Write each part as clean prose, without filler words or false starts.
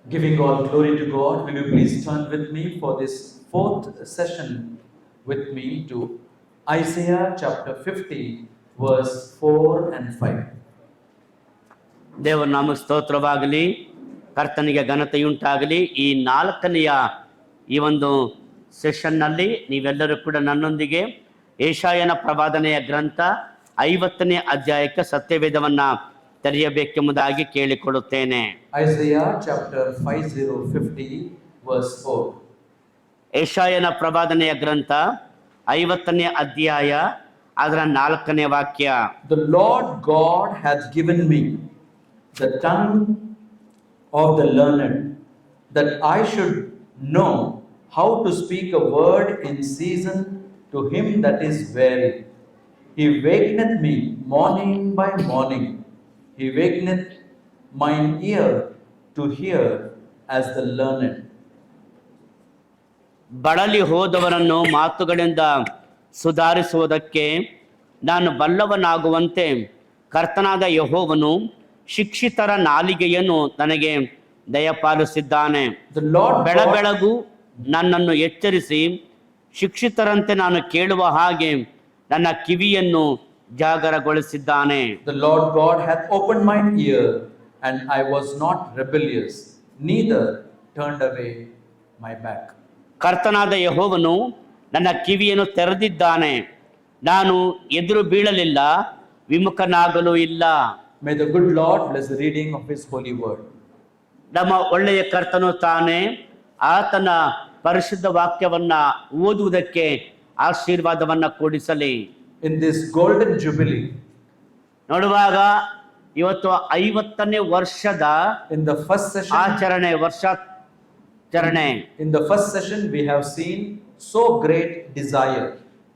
Giving all glory to God, will you please turn with me for this fourth session with me to Isaiah chapter 50, verse 4 and 5. ದೇವರ ನಾಮ ಸ್ತೋತ್ರವಾಗಲಿ, ಕರ್ತನಿಗೆ ಘನತೆಯುಂಟಾಗಲಿ. ಈ ನಾಲ್ಕನೆಯ ಈ ಒಂದು ಸೆಷನ್ನಲ್ಲಿ ನೀವೆಲ್ಲರೂ ಕೂಡ ನನ್ನೊಂದಿಗೆ ಯೆಶಾಯನ ಪ್ರವಾದನೆಯ ಗ್ರಂಥ 50ನೇ ಅಧ್ಯಾಯಕ್ಕೆ ಸತ್ಯವೇದವನ್ನು ತೆರೆಯಬೇಕೆಂಬುದಾಗಿ ಕೇಳಿಕೊಳ್ಳುತ್ತೇನೆ. Isaiah chapter 50, verse 4. ಯೆಶಾಯನ ಪ್ರವಾದನೆಯ ಗ್ರಂಥ 50ನೇ ಅಧ್ಯಾಯ ಅದರ 4ನೇ ವಾಕ್ಯ. The Lord God hath given me the tongue of the learned, that I should know how to speak a word in season to him that is weary. He wakeneth me morning by morning. He wakeneth mine ear to hear as the learned. ಬಳಲಿ ಹೋದವರನ್ನು ಮಾತುಗಳಿಂದ ಸುಧಾರಿಸುವುದಕ್ಕೆ ನಾನು ಬಲ್ಲವನಾಗುವಂತೆ ಕರ್ತನಾದ ಯೆಹೋವನು ಶಿಕ್ಷಿತರ ನಾಲಿಗೆಯನ್ನು ನನಗೆ ದಯಪಾಲಿಸಿದ್ದಾನೆ. ಬೆಳಬೆಳಗು ನನ್ನನ್ನು ಎಚ್ಚರಿಸಿ ಶಿಕ್ಷಿತರಂತೆ ನಾನು ಕೇಳುವ ಹಾಗೆ ನನ್ನ ಕಿವಿಯನ್ನು ಜಾಗರಗೊಳಿಸಿದ್ದಾನೆ. The Lord God hath opened mine ear, and I was not rebellious, neither turned away my back. ಕರ್ತನಾದ ಯೆಹೋವನು ನನ್ನ ಕಿವಿಯನ್ನು ತೆರೆದಿದ್ದಾನೆ, ನಾನು ಎದುರು ಬೀಳಲಿಲ್ಲ, ವಿಮುಖನಾಗಲೂ ಇಲ್ಲ. May the good Lord bless the reading of his holy word. ನಮ್ಮ ಒಳ್ಳೆಯ ಕರ್ತನು ತಾನೇ ಆತನ ಪರಿಶುದ್ಧ ವಾಕ್ಯವನ್ನ ಓದುವುದಕ್ಕೆ ಆಶೀರ್ವಾದವನ್ನ ಕೊಡಿಸಲಿ. In this golden jubilee, ನೋಡುವಾಗ ಇವತ್ತು 50ನೇ ವರ್ಷದ in the first session, ವರ್ಷಾಚರಣೆ. in the first session we have seen so great desire.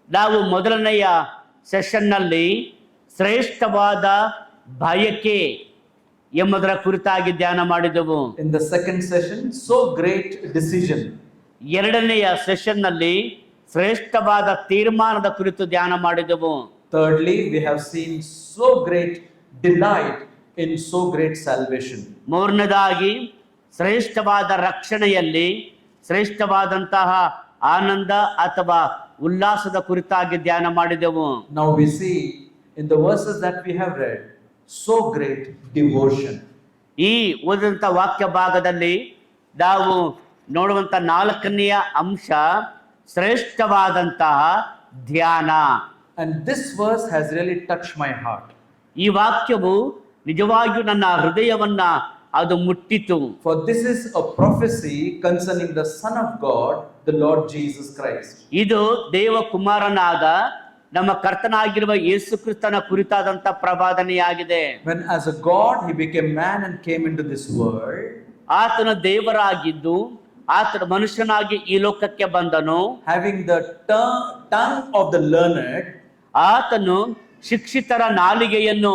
ನಾವು ಮೊದಲನೆಯ ಸೆಷನ್ನಲ್ಲಿ ಶ್ರೇಷ್ಠವಾದ ಬಯಕೆ ಎಂಬುದರ ಕುರಿತಾಗಿ ಧ್ಯಾನ ಮಾಡಿದೆವು. In the second session, so great decision. ಎರಡನೆಯ ಸೆಷನ್ನಲ್ಲಿ ಶ್ರೇಷ್ಠವಾದ ತೀರ್ಮಾನದ ಕುರಿತು ಧ್ಯಾನ ಮಾಡಿದೆವು. Thirdly, we have seen so great delight in so great salvation. ಮೂರನೇದಾಗಿ ಶ್ರೇಷ್ಠವಾದ ರಕ್ಷಣೆಯಲ್ಲಿ ಶ್ರೇಷ್ಠವಾದಂತಹ ಆನಂದ ಅಥವಾ ಉಲ್ಲಾಸದ ಕುರಿತಾಗಿ ಧ್ಯಾನ ಮಾಡಿದೆವು. Now we see in the verses that we have read so great devotion. ಈ ಓದಿದಂಥ ವಾಕ್ಯ ಭಾಗದಲ್ಲಿ ನಾವು ನೋಡುವಂಥ 4ನೆಯ ಅಂಶ ಶ್ರೇಷ್ಠವಾದಂತಹ ಧ್ಯಾನ. And this verse has really touched my heart. ಈ ವಾಕ್ಯವು ನಿಜವಾಗಿಯೂ ನನ್ನ ಹೃದಯವನ್ನ ಅದು ಮುಟ್ಟಿತು. For this is a prophecy concerning the Son of God, the Lord Jesus Christ. ಇದು ದೇವಕುಮಾರನಾದ ನಮ್ಮ ಕರ್ತನಾಗಿರುವ ಯೇಸು ಕ್ರಿಸ್ತನ ಕುರಿತಾದಂತ ಪ್ರವಾದನೆಯಾಗಿದೆ. When as a God he became man and came into this world, ಆತನ ದೇವರಾಗಿದ್ದು ಆತನ ಮನುಷ್ಯನಾಗಿ ಈ ಲೋಕಕ್ಕೆ ಬಂದನು. having the tongue of the learned, ಆತನು ಶಿಕ್ಷಿತರ ನಾಲಿಗೆಯನ್ನು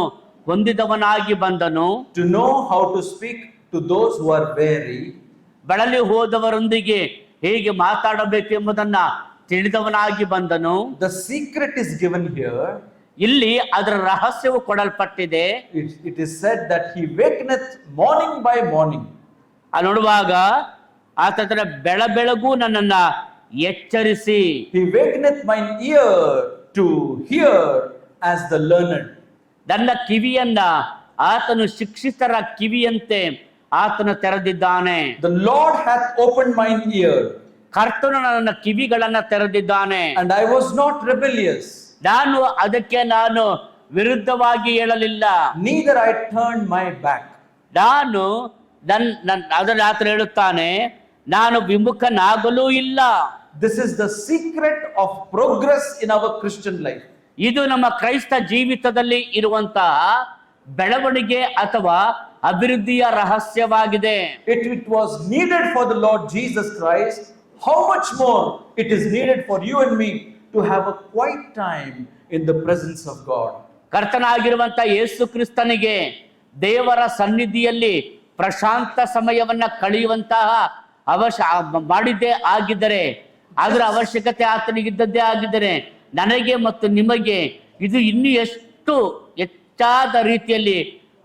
ಹೊಂದಿದವನಾಗಿ ಬಂದನು. to know how to speak to those who are weary, ಬಳಲಿ ಹೋದವರೊಂದಿಗೆ ಹೇಗೆ ಮಾತಾಡಬೇಕೆಂಬುದನ್ನ ತಿಳಿದವನಾಗಿ ಬಂದನು. The secret is given here. ಇಲ್ಲಿ ಅದರ ರಹಸ್ಯವು ಕೊಡಲ್ಪಟ್ಟಿದೆ. It is said that he wakeneth morning by morning. ಆ ನೋಡುವಾಗ ಆತನ ಬೆಳಬೆಳಗೂ ನನ್ನನ್ನ ಎಚ್ಚರಿಸಿ, He wakeneth mine ear to hear as the learned. ನನ್ನ ಕಿವಿಯನ್ನ ಆತನು ಶಿಕ್ಷಿತರ ಕಿವಿಯಂತೆ ಆತನು ತೆರೆದಿದ್ದಾನೆ. The Lord hath opened mine ear, ಕರ್ತನು ನನ್ನ ಕಿವಿಗಳನ್ನ ತೆರೆದಿದ್ದಾನೆ. and I was not rebellious, ಅದಕ್ಕೆ ನಾನು ವಿರುದ್ಧವಾಗಿ ಹೇಳಲಿಲ್ಲ, neither I turned my back. ನಾನು ಅದರಲ್ಲಿ ಆತನು ಹೇಳುತ್ತಾನೆ, ನಾನು ವಿಮುಖನಾಗಲೂ ಇಲ್ಲ. This is the secret of progress in our Christian life. ಇದು ನಮ್ಮ ಕ್ರೈಸ್ತ ಜೀವಿತದಲ್ಲಿ ಇರುವಂತಹ ಬೆಳವಣಿಗೆ ಅಥವಾ ಅಭಿವೃದ್ಧಿಯ ರಹಸ್ಯವಾಗಿದೆ. It was needed for the Lord Jesus Christ. How much more it is needed for you and me to have a quiet time in the presence of God. ಕರ್ತನಾಗಿರುವಂತ ಯೇಸು ಕ್ರಿಸ್ತನಿಗೆ ದೇವರ ಸನ್ನಿಧಿಯಲ್ಲಿ ಪ್ರಶಾಂತ ಸಮಯವನ್ನ ಕಳೆಯುವಂತಹ ಮಾಡಿದ್ದೇ ಆಗಿದ್ದರೆ, ಅದರ ಅವಶ್ಯಕತೆ ಆತನಿಗಿದ್ದದ್ದೇ ಆಗಿದ್ದರೆ, ನನಗೆ ಮತ್ತು ನಿಮಗೆ ಇದು ಇನ್ನೂ ಎಷ್ಟು ಹೆಚ್ಚಾದ ರೀತಿಯಲ್ಲಿ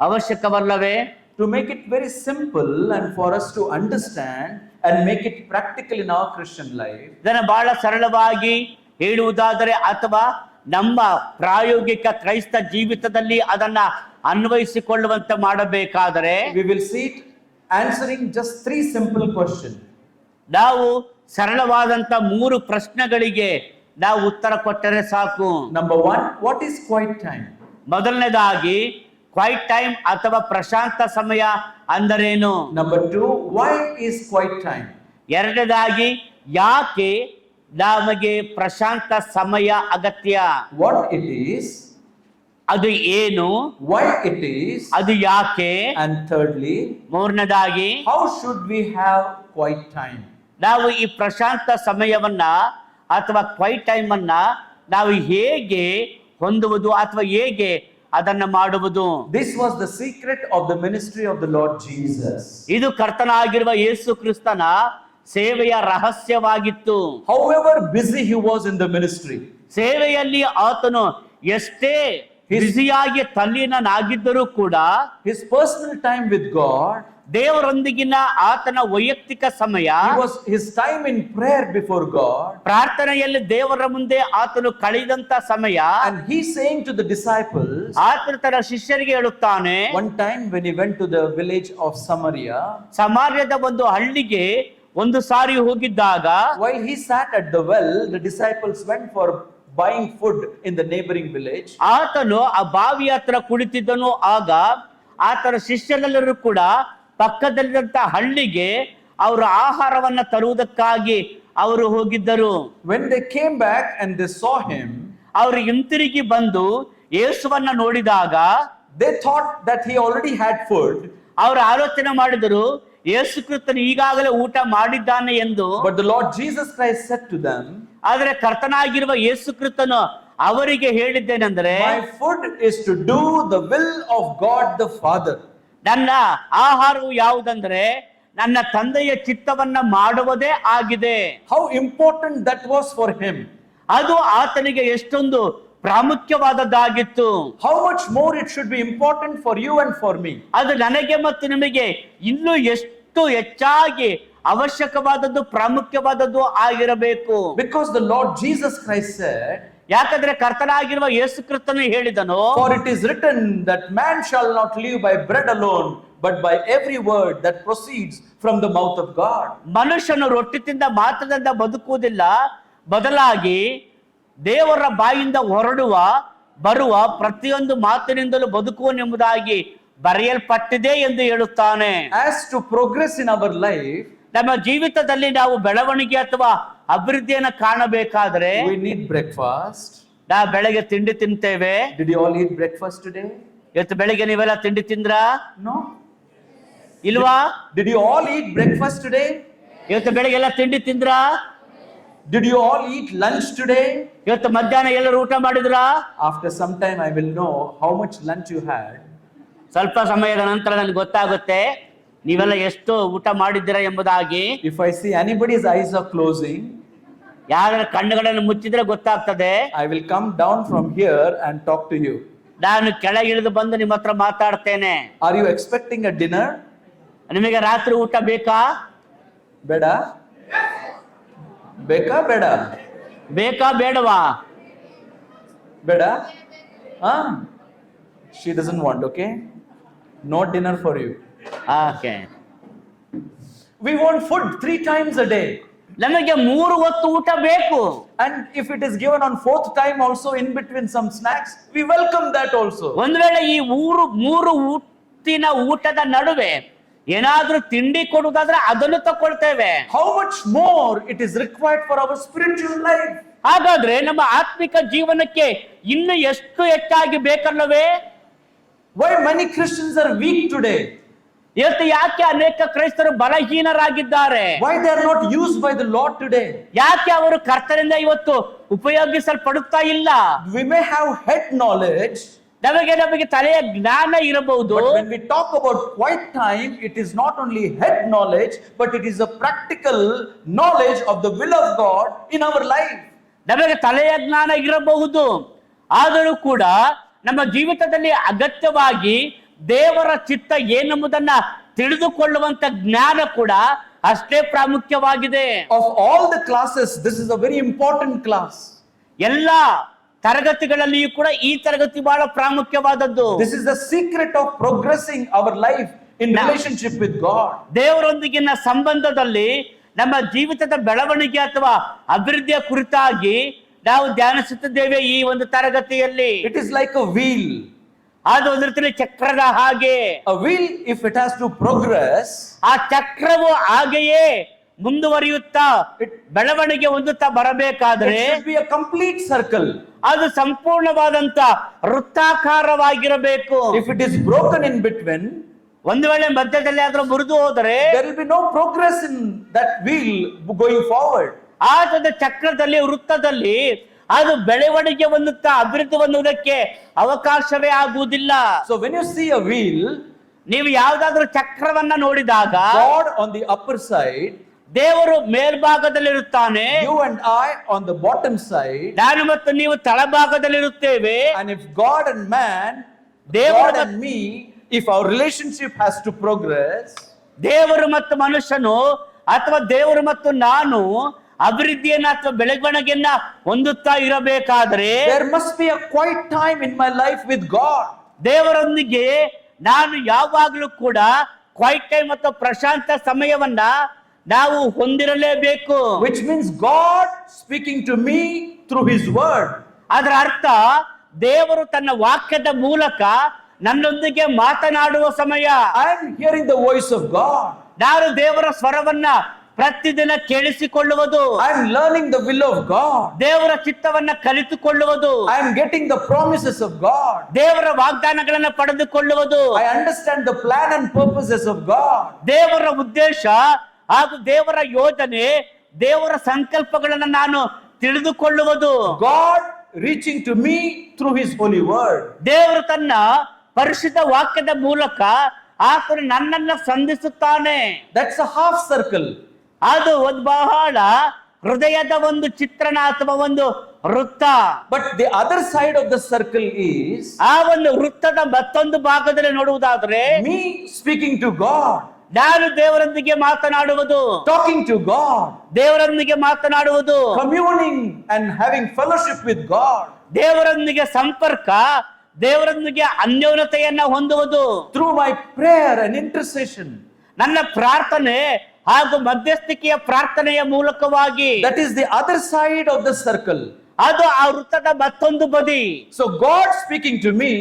ಅವಶ್ಯಕವಲ್ಲವೇ? to make it very simple and for us to understand and make it practical in our Christian life, ಇದನ್ನು ಬಹಳ ಸರಳವಾಗಿ ಹೇಳುವುದಾದರೆ ಅಥವಾ ನಮ್ಮ ಪ್ರಾಯೋಗಿಕ ಕ್ರೈಸ್ತ ಜೀವಿತದಲ್ಲಿ ಅದನ್ನ ಅನ್ವಯಿಸಿಕೊಳ್ಳುವಂತೆ ಮಾಡಬೇಕಾದರೆ we will see it answering just 3 simple questions. ನಾವು ಸರಳವಾದಂತ 3 ಪ್ರಶ್ನೆಗಳಿಗೆ ನಾವು ಉತ್ತರ ಕೊಟ್ಟರೆ ಸಾಕು. Number 1, what is quiet time? ಮೊದಲನೇದಾಗಿ ಕ್ವೈಟ್ ಟೈಮ್ ಅಥವಾ ಪ್ರಶಾಂತ ಸಮಯ ಅಂದರೇನು? Number 2, why is quiet time? ಎರಡನೇದಾಗಿ ಯಾಕೆ ನಮಗೆ ಪ್ರಶಾಂತ ಸಮಯ ಅಗತ್ಯ? What it is, ಅದು ಏನು? why it is, ಅದು ಯಾಕೆ? and thirdly, ಮೂರನೇದಾಗಿ how should we have quiet time? ನಾವು ಈ ಪ್ರಶಾಂತ ಸಮಯವನ್ನ ಅಥವಾ ಕ್ವೈಟ್ ಟೈಮ್ ಅನ್ನ ನಾವು ಹೇಗೆ ಹೊಂದುವುದು ಅಥವಾ ಹೇಗೆ ಅದನ್ನ ಮಾಡುವುದು? This was the secret of the ministry of the Lord Jesus. ಇದು ಕರ್ತನಾಗಿರುವ ಯೇಸು ಕ್ರಿಸ್ತನ ಸೇವೆಯ ರಹಸ್ಯವಾಗಿತ್ತು. However busy he was in the ministry, ಸೇವೆಯಲ್ಲಿ ಆತನು ಎಷ್ಟೇ ಬ್ಯುಸಿಯಾಗಿ ತಲ್ಲೀನನಾಗಿದ್ದರೂ ಕೂಡ his personal time with God, ದೇವರೊಂದಿಗಿನ ಆತನ ವೈಯಕ್ತಿಕ ಸಮಯ, his time in prayer before God, ಪ್ರಾರ್ಥನೆಯಲ್ಲಿ ದೇವರ ಮುಂದೆ ಆತನು ಕಳೆದಂತ ಸಮಯ. and he's saying to the disciples, ಆತನು ತನ್ನ ಶಿಷ್ಯರಿಗೆ ಹೇಳುತ್ತಾನೆ, one time when he went to the village of Samaria, ಸಮಾರ್ಯದ ಒಂದು ಹಳ್ಳಿಗೆ ಒಂದು ಸಾರಿ ಹೋಗಿದ್ದಾಗ, while he sat at the well, the disciples went for buying food in the neighboring village. ಆತನು ಆ ಬಾವಿಯ ಹತ್ರ ಕುಳಿತಿದ್ದನು. ಆಗ ಆತನ ಶಿಷ್ಯರೆಲ್ಲರೂ ಕೂಡ ಪಕ್ಕದಲ್ಲಿದ್ದಂತ ಹಳ್ಳಿಗೆ ಅವರ ಆಹಾರವನ್ನ ತರುವುದಕ್ಕಾಗಿ ಅವರು ಹೋಗಿದ್ದರು. When they came back and they saw him, ಅವರು ಹಿಂತಿರುಗಿ ಬಂದು ಯೇಸುವನ್ನ ನೋಡಿದಾಗ they thought that he already had food. ಅವರು ಆಲೋಚನೆ ಮಾಡಿದರು, ಯೇಸು ಕ್ರಿಸ್ತನು ಈಗಾಗಲೇ ಊಟ ಮಾಡಿದ್ದಾನೆ ಎಂದು. But the Lord Jesus Christ said to them, ಆದರೆ ಕರ್ತನಾಗಿರುವ ಯೇಸು ಕ್ರಿಸ್ತನು ಅವರಿಗೆ ಹೇಳಿದ್ದೇನೆಂದರೆ, my food is to do the will of God the Father. ನನ್ನ ಆಹಾರವು ಯಾವುದಂದ್ರೆ ನನ್ನ ತಂದೆಯ ಚಿತ್ತವನ್ನ ಮಾಡುವುದೇ ಆಗಿದೆ. How important that was for him. ಅದು ಆತನಿಗೆ ಎಷ್ಟೊಂದು ಪ್ರಾಮುಖ್ಯವಾದದ್ದಾಗಿತ್ತು. How much more it should be important for you and for me. ಅದು ನನಗೆ ಮತ್ತು ನಿಮಗೆ ಇನ್ನೂ ಎಷ್ಟು ಹೆಚ್ಚಾಗಿ ಅವಶ್ಯಕವಾದದ್ದು, ಪ್ರಾಮುಖ್ಯವಾದದ್ದು ಆಗಿರಬೇಕು. Because the Lord Jesus Christ said, ಯಾಕಂದ್ರೆ ಕರ್ತನಾಗಿರುವ ಯೇಸು ಕ್ರಿಸ್ತನು ಹೇಳಿದನು, for it is written that man shall not live by bread alone, but by every word that proceeds from the mouth of God. ಮನುಷ್ಯನು ರೊಟ್ಟಿ ತಿಂದ ಮಾತ್ರದಿಂದ ಬದುಕುವುದಿಲ್ಲ, ಬದಲಾಗಿ ದೇವರ ಬಾಯಿಂದ ಬರುವ ಪ್ರತಿಯೊಂದು ಮಾತಿನಿಂದಲೂ ಬದುಕುವನೆಂಬುದಾಗಿ ಬರೆಯಲ್ಪಟ್ಟಿದೆ ಎಂದು ಹೇಳುತ್ತಾನೆ. As to progress in our life, ನಮ್ಮ ಜೀವಿತದಲ್ಲಿ ನಾವು ಬೆಳವಣಿಗೆ ಅಥವಾ ಅಭಿವೃದ್ಧಿಯನ್ನು ಕಾಣಬೇಕಾದ್ರೆ we need breakfast. ನಾವು ಬೆಳಗ್ಗೆ ತಿಂಡಿ ತಿಂತೇವೆ. Did you all eat breakfast today? ಇವತ್ತು ಬೆಳಿಗ್ಗೆ ನೀವೆಲ್ಲ ತಿಂಡಿ ತಿಂದ್ರಾ? No. ಇಲ್ವಾ? Did you all eat breakfast today? ಇವತ್ತು ಬೆಳಿಗ್ಗೆ ಎಲ್ಲ ತಿಂಡಿ ತಿಂದ್ರಾ? Did you all eat lunch today? ಇವತ್ತು ಮಧ್ಯಾಹ್ನ ಎಲ್ಲರೂ ಊಟ ಮಾಡಿದ್ರಾ? After some time I will know how much lunch you had. ಸ್ವಲ್ಪ ಸಮಯದ ನಂತರ ನನಗೆ ಗೊತ್ತಾಗುತ್ತೆ ನೀವೆಲ್ಲ ಎಷ್ಟು ಊಟ ಮಾಡಿದ್ದೀರಾ ಎಂಬುದಾಗಿ. If I see anybody's eyes are closing, ಯಾರ ಕಣ್ಣುಗಳನ್ನು ಮುಚ್ಚಿದ್ರೆ ಗೊತ್ತಾಗ್ತದೆ. I will come down from here and talk to you. ನಾನು ಕೆಳಗಿಳಿದು ಬಂದು ನಿಮ್ಮ ಹತ್ರ ಮಾತಾಡ್ತೇನೆ. Are you expecting a dinner? ನಿಮಗೆ ರಾತ್ರಿ ಊಟ ಬೇಕಾ? ಬೇಡ? ಬೇಕಾ ಬೇಡ? ಬೇಕಾ ಬೇಡವಾ? ಬೇಡ? She doesn't want, okay? No dinner for you. Okay. We want food 3 times a day. ನಮಗೆ 3 ಹೊತ್ತು ಊಟ ಬೇಕು. And if it is given on 4th time also in between some snacks, we welcome that also. ಒಂದು ವೇಳೆ ಈ 3 ಹೊತ್ತಿನ ಊಟದ ನಡುವೆ ಏನಾದ್ರೂ ತಿಂಡಿ ಕೊಡುವುದಾದ್ರೆ ಅದನ್ನು ತಗೊಳ್ತೇವೆ. How much more it is required for our spiritual life. ಹಾಗಾದ್ರೆ ನಮ್ಮ ಆತ್ಮಿಕ ಜೀವನಕ್ಕೆ ಇನ್ನು ಎಷ್ಟು ಹೆಚ್ಚಾಗಿ ಬೇಕಲ್ಲವೇ? Why many Christians are weak today? ಇವತ್ತು ಯಾಕೆ ಅನೇಕ ಕ್ರೈಸ್ತರು ಬಲಹೀನರಾಗಿದ್ದಾರೆ? Why they are not used by the Lord today? ಯಾಕೆ ಅವರು ಕರ್ತನಿಂದ ಇವತ್ತು ಉಪಯೋಗಿಸಲ್ಪಡುತ್ತಾ ಇಲ್ಲ? We may have head knowledge, ನಮಗೆ ತಲೆಯ ಜ್ಞಾನ ಇರಬಹುದು. but when we talk about quiet time, it is not only head knowledge, but it is a practical knowledge of the will of God in our life. ನಮಗೆ ತಲೆಯ ಜ್ಞಾನ ಇರಬಹುದು, ಆದರೂ ಕೂಡ ನಮ್ಮ ಜೀವಿತದಲ್ಲಿ ಅಗತ್ಯವಾಗಿ ದೇವರ ಚಿತ್ತ ಏನೆಂಬುದನ್ನ ತಿಳಿದುಕೊಳ್ಳುವಂತ ಜ್ಞಾನ ಕೂಡ ಅಷ್ಟೇ ಪ್ರಾಮುಖ್ಯವಾಗಿದೆ. Of all the classes, this is a very important class. ಎಲ್ಲ ತರಗತಿಗಳಲ್ಲಿಯೂ ಕೂಡ ಈ ತರಗತಿ ಬಹಳ ಪ್ರಾಮುಖ್ಯವಾದದ್ದು. This is the secret of progressing our life in relationship with God. ದೇವರೊಂದಿಗಿನ ಸಂಬಂಧದಲ್ಲಿ ನಮ್ಮ ಜೀವಿತದ ಬೆಳವಣಿಗೆ ಅಥವಾ ಅಭಿವೃದ್ಧಿಯ ಕುರಿತಾಗಿ ನಾವು ಧ್ಯಾನಿಸುತ್ತಿದ್ದೇವೆ ಈ ಒಂದು ತರಗತಿಯಲ್ಲಿ. It is like a wheel. ಅದು ಒಂದು ರೀತಿಯಲ್ಲಿ ಚಕ್ರದ ಹಾಗೆ. A wheel, if it has to progress, ಆ ಚಕ್ರವು ಹಾಗೆಯೇ ಮುಂದುವರಿಯುತ್ತಾ ಬೆಳವಣಿಗೆ ಹೊಂದುತ್ತಾ ಬರಬೇಕಾದ್ರೆ it should be a complete circle. ಅದು ಸಂಪೂರ್ಣವಾದಂತ ವೃತ್ತಾಕಾರವಾಗಿರಬೇಕು. If it is broken in between, ಒಂದು ವೇಳೆ ಮಧ್ಯದಲ್ಲಿ ಆದ್ರೂ ಮುರಿದು ಹೋದರೆ there will be no progress in that wheel going forward. ಆ ಚಕ್ರದಲ್ಲಿ ವೃತ್ತದಲ್ಲಿ ಅದು ಬೆಳವಣಿಗೆ ಹೊಂದುತ್ತಾ ಅಭಿವೃದ್ಧಿ ಹೊಂದುವುದಕ್ಕೆ ಅವಕಾಶವೇ ಆಗುವುದಿಲ್ಲ. So when you see a wheel, ನೀವು ಯಾವ್ದಾದ್ರೂ ಚಕ್ರವನ್ನ ನೋಡಿದಾಗ God on the upper side, ದೇವರು ಮೇಲ್ಭಾಗದಲ್ಲಿರುತ್ತಾನೆ, you and I on the bottom side, ನಾನು ಮತ್ತು ನೀವು ತಳಭಾಗದಲ್ಲಿರುತ್ತೇವೆ. and if God and man, ದೇವರು God and me, if our relationship has to progress, ದೇವರು ಮತ್ತು ಮನುಷ್ಯನು ಅಥವಾ ದೇವರು ಮತ್ತು ನಾನು ಅಭಿವೃದ್ಧಿಯನ್ನ ಅಥವಾ ಬೆಳವಣಿಗೆಯನ್ನ ಹೊಂದುತ್ತಾ ಇರಬೇಕಾದ್ರೆ there must be a quiet time in my life with God. ದೇವರೊಂದಿಗೆ ನಾನು ಯಾವಾಗಲೂ ಕೂಡ ಕ್ವೈಟ್ ಟೈಮ್ ಮತ್ತು ಪ್ರಶಾಂತ ಸಮಯವನ್ನ ನಾವು ಹೊಂದಿರಲೇಬೇಕು. Which means God speaking to me through His word. ಅದರ ಅರ್ಥ ದೇವರು ತನ್ನ ವಾಕ್ಯದ ಮೂಲಕ ನನ್ನೊಂದಿಗೆ ಮಾತನಾಡುವ ಸಮಯ. I am hearing the voice of God. ನಾನು ದೇವರ ಸ್ವರವನ್ನ ಪ್ರತಿದಿನ ಕೇಳಿಸಿಕೊಳ್ಳುವುದು. I am learning the will of God. ದೇವರ ಚಿತ್ತವನ್ನ ಕಲಿತುಕೊಳ್ಳುವುದು. I am getting the promises of God. ದೇವರ ವಾಗ್ದಾನಗಳನ್ನ ಪಡೆದುಕೊಳ್ಳುವುದು. I understand the plan and purposes of God. ದೇವರ ಉದ್ದೇಶ ಹಾಗೂ ದೇವರ ಯೋಜನೆ, ದೇವರ ಸಂಕಲ್ಪಗಳನ್ನ ನಾನು ತಿಳಿದುಕೊಳ್ಳುವುದು. God reaching to me through His holy word. ದೇವರು ತನ್ನ ಪರಿಶುದ್ಧ ವಾಕ್ಯದ ಮೂಲಕ ಆತನು ನನ್ನನ್ನ ಸಂಧಿಸುತ್ತಾನೆ. That's a half circle. ಅದು ಒಂದು ಬಹಳ ಹೃದಯದ ಒಂದು ಚಿತ್ರಣ ಅಥವಾ ಒಂದು ವೃತ್ತ. But the other side of the circle is ಆ ಒಂದು ವೃತ್ತದ ಮತ್ತೊಂದು ಭಾಗದಲ್ಲಿ ನೋಡುವುದಾದ್ರೆ me speaking to God, ನಾನು ದೇವರೊಂದಿಗೆ ಮಾತನಾಡುವುದು, talking to God, ದೇವರೊಂದಿಗೆ ಮಾತನಾಡುವುದು, communing and having fellowship with God ದೇವರೊಂದಿಗೆ ಸಂಪರ್ಕ, ದೇವರೊಂದಿಗೆ ಅನ್ಯೋನ್ಯತೆಯನ್ನ ಹೊಂದುವುದು through my prayer and intercession. ನನ್ನ ಪ್ರಾರ್ಥನೆ ಹಾಗೂ ಮಧ್ಯಸ್ಥಿಕೆಯ ಪ್ರಾರ್ಥನೆಯ ಮೂಲಕವಾಗಿ. That is the other side of the circle. ಅದು ಆ ವೃತ್ತದ ಮತ್ತೊಂದು ಬದಿ. So God speaking to me,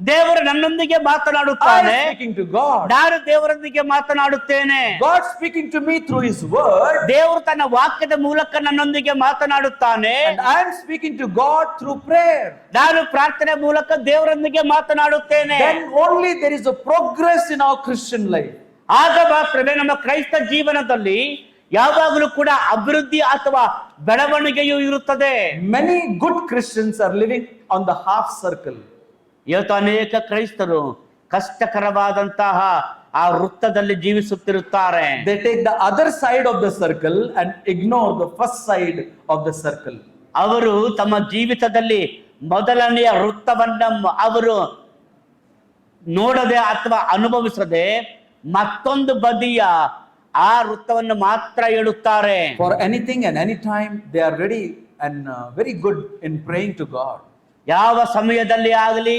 ದೇವರು ನನ್ನೊಂದಿಗೆ I ಮಾತನಾಡುತ್ತಾನೆ, am speaking to God. ನಾನು ದೇವರೊಂದಿಗೆ ಮಾತನಾಡುತ್ತೇನೆ. God speaking to me through His word, ದೇವರು ತನ್ನ ವಾಕ್ಯದ ಮೂಲಕ ನನ್ನೊಂದಿಗೆ ಮಾತನಾಡುತ್ತಾನೆ, and I am speaking to God through prayer. ನಾನು ಪ್ರಾರ್ಥನೆ ಮೂಲಕ ದೇವರೊಂದಿಗೆ ಮಾತನಾಡುತ್ತೇನೆ. Then only there is a progress in our Christian life. ಆಗ ಮಾತ್ರವೇ ನಮ್ಮ ಕ್ರೈಸ್ತ ಜೀವನದಲ್ಲಿ ಯಾವಾಗಲೂ ಕೂಡ ಅಭಿವೃದ್ಧಿ ಅಥವಾ ಬೆಳವಣಿಗೆಯೂ ಇರುತ್ತದೆ. Many good Christians are living on the half circle. ಇವತ್ತು ಅನೇಕ ಕ್ರೈಸ್ತರು ಕಷ್ಟಕರವಾದಂತಹ ಆ ವೃತ್ತದಲ್ಲಿ ಜೀವಿಸುತ್ತಿರುತ್ತಾರೆ. They take the other side of the circle and ignore the first side of the circle. ಅವರು ತಮ್ಮ ಜೀವಿತದಲ್ಲಿ ಮೊದಲನೆಯ ವೃತ್ತವನ್ನ ಅವರು ನೋಡದೆ ಅಥವಾ ಅನುಭವಿಸದೆ ಮತ್ತೊಂದು ಬದಿಯ ಆ ವೃತ್ತವನ್ನು ಮಾತ್ರ ಹೇಳುತ್ತಾರೆ. For anything and any time, they are ready and very good in praying to God. ಯಾವ ಸಮಯದಲ್ಲಿ ಆಗಲಿ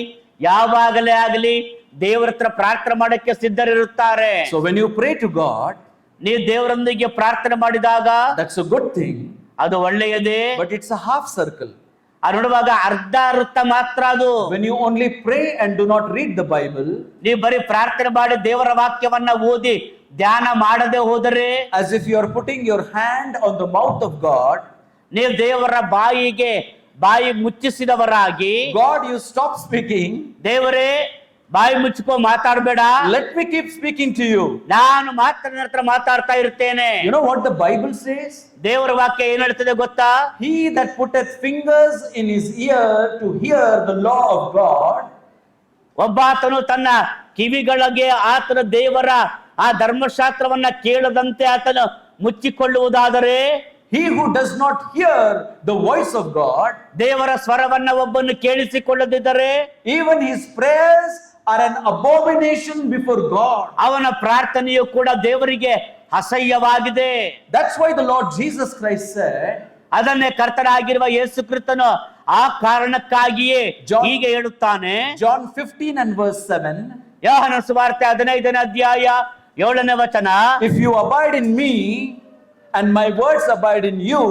ಯಾವಾಗಲೇ ಆಗಲಿ ದೇವರ ಹತ್ರ ಪ್ರಾರ್ಥನೆ ಮಾಡಕ್ಕೆ ಸಿದ್ಧರಿರುತ್ತಾರೆ. So when you pray to God, ನೀವು ದೇವರೊಂದಿಗೆ ಪ್ರಾರ್ಥನೆ ಮಾಡಿದಾಗ that's a good thing, ಅದು ಒಳ್ಳೆಯದೇ. but it's a half circle. ಅದು ನೋಡುವಾಗ ಅರ್ಧ ವೃತ್ತ ಮಾತ್ರ ಅದು. When you only pray and do not read the Bible, ನೀವು ಬರೀ ಪ್ರಾರ್ಥನೆ ಮಾಡಿ ದೇವರ ವಾಕ್ಯವನ್ನ ಓದಿ ಧ್ಯಾನ ಮಾಡದೆ ಹೋದರೆ, as if you are putting your hand on the mouth of God, ನೀವು ದೇವರ ಬಾಯಿ ಮುಚ್ಚಿಸಿದವರಾಗಿ, God, you stop speaking, ದೇವರೇ ಬಾಯಿ ಮುಚ್ಚಿಕೋ ಮಾತಾಡಬೇಡ, let me keep speaking to you. ನಾನು ಮಾತ್ರ ನಿನ್ನ ಹತ್ರ ಮಾತಾಡ್ತಾ ಇರ್ತೇನೆ. You know what the Bible says? ದೇವರ ವಾಕ್ಯ ಏನ್ ಹೇಳ್ತದೆ ಗೊತ್ತಾ? He that putteth fingers in his ear to hear the law of God, ಒಬ್ಬಾತನು ತನ್ನ ಕಿವಿಗಳಿಗೆ ಆತನ ದೇವರ ಆ ಧರ್ಮಶಾಸ್ತ್ರವನ್ನ ಕೇಳದಂತೆ ಆತನು ಮುಚ್ಚಿಕೊಳ್ಳುವುದಾದರೆ, he who does not hear the voice of God, ದೇವರ ಸ್ವರವನ್ನ ಒಬ್ಬನು ಕೇಳಿಸಿಕೊಳ್ಳದಿದ್ದರೆ, even his prayers are an abomination before God. ಅವನ ಪ್ರಾರ್ಥನೆಯು ಕೂಡ ದೇವರಿಗೆ ಅಸಹ್ಯವಾಗಿದೆ. That's why the Lord Jesus Christ said, ಅದನ್ನೇ ಕರ್ತನಾಗಿರುವ ಯೇಸು ಕ್ರಿಸ್ತನು ಆ ಕಾರಣಕ್ಕಾಗಿಯೇ John- ಹೀಗೆ ಹೇಳುತ್ತಾನೆ. John 15 and verse 7, ಯೋಹನ ಸುವಾರ್ತೆ 15ನೇ ಅಧ್ಯಾಯ 7ನೇ ವಚನ, if you abide in me and my words abide in you,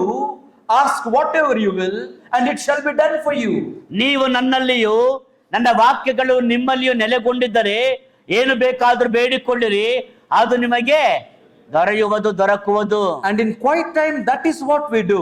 ask whatever you will and it shall be done for you. ನೀವು ನನ್ನಲ್ಲಿಯೂ ನನ್ನ ವಾಕ್ಯಗಳು ನಿಮ್ಮಲ್ಲಿಯೂ ನೆಲೆಗೊಂಡಿದ್ದರೆ ಏನು ಬೇಕಾದ್ರೂ ಬೇಡಿಕೊಳ್ಳಿರಿ, ಅದು ನಿಮಗೆ ದೊರಕುವುದು. And in quiet time, that is what we do.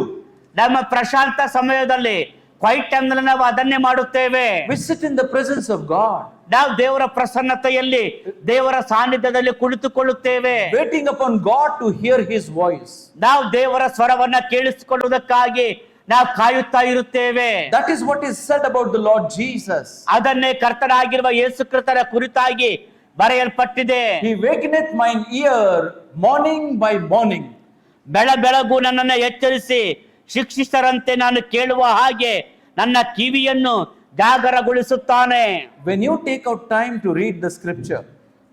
ನಮ್ಮ ಪ್ರಶಾಂತ ಸಮಯದಲ್ಲಿ quite time ನಲ್ಲಿ ನಾವು ಅದನ್ನೇ ಮಾಡುತ್ತೇವೆ. We sit in the presence of God, ನಾವು ದೇವರ ಪ್ರಸನ್ನತೆಯಲ್ಲಿ ದೇವರ ಸಾನ್ನಿಧ್ಯದಲ್ಲಿ ಕುಳಿತುಕೊಳ್ಳುತ್ತೇವೆ. waiting upon God to hear his voice. ನಾವು ದೇವರ ಸ್ವರವನ್ನ ಕೇಳಿಸಿಕೊಳ್ಳುವುದಕ್ಕಾಗಿ ನಾವು ಕಾಯುತ್ತಾ ಇರುತ್ತೇವೆ. That is what is said about the Lord Jesus. ಅದನ್ನೇ ಕರ್ತನಾಗಿರುವ ಯೇಸು ಕ್ರಿಸ್ತರ ಕುರಿತಾಗಿ ಬರೆಯಲ್ಪಟ್ಟಿದೆ. He wakeneth mine ear morning by morning. ಬೆಳಗು ನನ್ನನ್ನು ಎಚ್ಚರಿಸಿ ಶಿಕ್ಷಿಸರಂತೆ ನಾನು ಕೇಳುವ ಹಾಗೆ ನನ್ನ ಕಿವಿಯನ್ನು ಜಾಗರಗೊಳಿಸುತ್ತಾನೆ. When you take out time to read the scripture,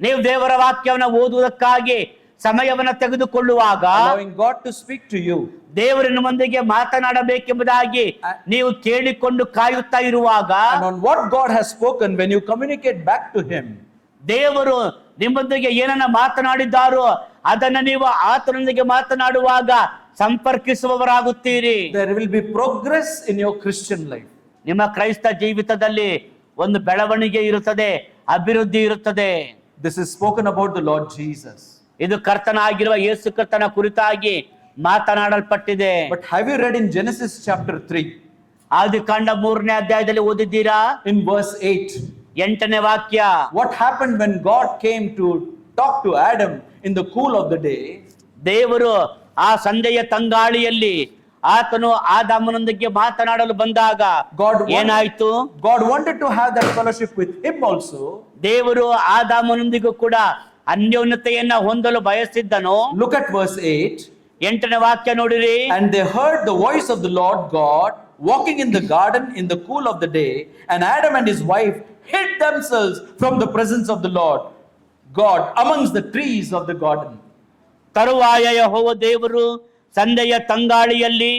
ನೀವು ದೇವರ ವಾಕ್ಯವನ್ನು ಓದುವುದಕ್ಕಾಗಿ ಸಮಯವನ್ನು ತೆಗೆದುಕೊಳ್ಳುವಾಗ, allowing God to speak to you, ದೇವರ ನಿಮ್ಮೊಂದಿಗೆ ಮಾತನಾಡಬೇಕೆಂಬುದಾಗಿ ನೀವು ಕೇಳಿಕೊಂಡು ಕಾಯುತ್ತಾ ಇರುವಾಗ, and on what God has spoken, when you communicate back to him, ದೇವರು ನಿಮ್ಮೊಂದಿಗೆ ಏನನ್ನ ಮಾತನಾಡಿದ್ದಾರೋ ಅದನ್ನ ನೀವು ಆತನೊಂದಿಗೆ ಮಾತನಾಡುವಾಗ ಸಂಪರ್ಕಿಸುವವರಾಗುತ್ತೀರಿ. there will be progress in your Christian life. ನಿಮ್ಮ ಕ್ರೈಸ್ತ ಜೀವಿತದಲ್ಲಿ ಒಂದು ಬೆಳವಣಿಗೆ ಇರುತ್ತದೆ, ಅಭಿವೃದ್ಧಿ ಇರುತ್ತದೆ. This is spoken about the Lord Jesus. ಇದು ಕರ್ತನಾಗಿರುವ ಯೇಸು ಕ್ರಿಸ್ತನ ಕುರಿತಾಗಿ ಮಾತನಾಡಲ್ಪಟ್ಟಿದೆ. But have you read in Genesis chapter 3, ಆದಿಕಾಂಡ 3ನೇ ಅಧ್ಯಾಯದಲ್ಲಿ ಓದಿದ್ದೀರಾ? in verse 8, 8ನೇ ವಾಕ್ಯ, what happened when God came to talk to Adam in the cool of the day? ದೇವರು ಆ ಸಂಜೆಯ ತಂಗಾಳಿಯಲ್ಲಿ ಆತನು ಆದಾಮನೊಂದಿಗೆ ಮಾತನಾಡಲು ಬಂದಾಗ ಏನಾಯ್ತು? God wanted to have that fellowship with him also. ದೇವರು ಆದಾಮನೊಂದಿಗೂ ಕೂಡ ಅನ್ಯೋನ್ಯತೆಯನ್ನ ಹೊಂದಲು ಬಯಸಿದ್ದನು. Look at verse 8. 8ನೇ ವಾಕ್ಯ ನೋಡಿರಿ. And they heard the voice of the Lord God walking in the garden in the cool of the day, and Adam and his wife hid themselves from the presence of the Lord God amongst the trees of the garden. ತರುವಾಯ ಯೆಹೋವ ದೇವರು ಸಂಜೆಯ ತಂಗಾಳಿಯಲ್ಲಿ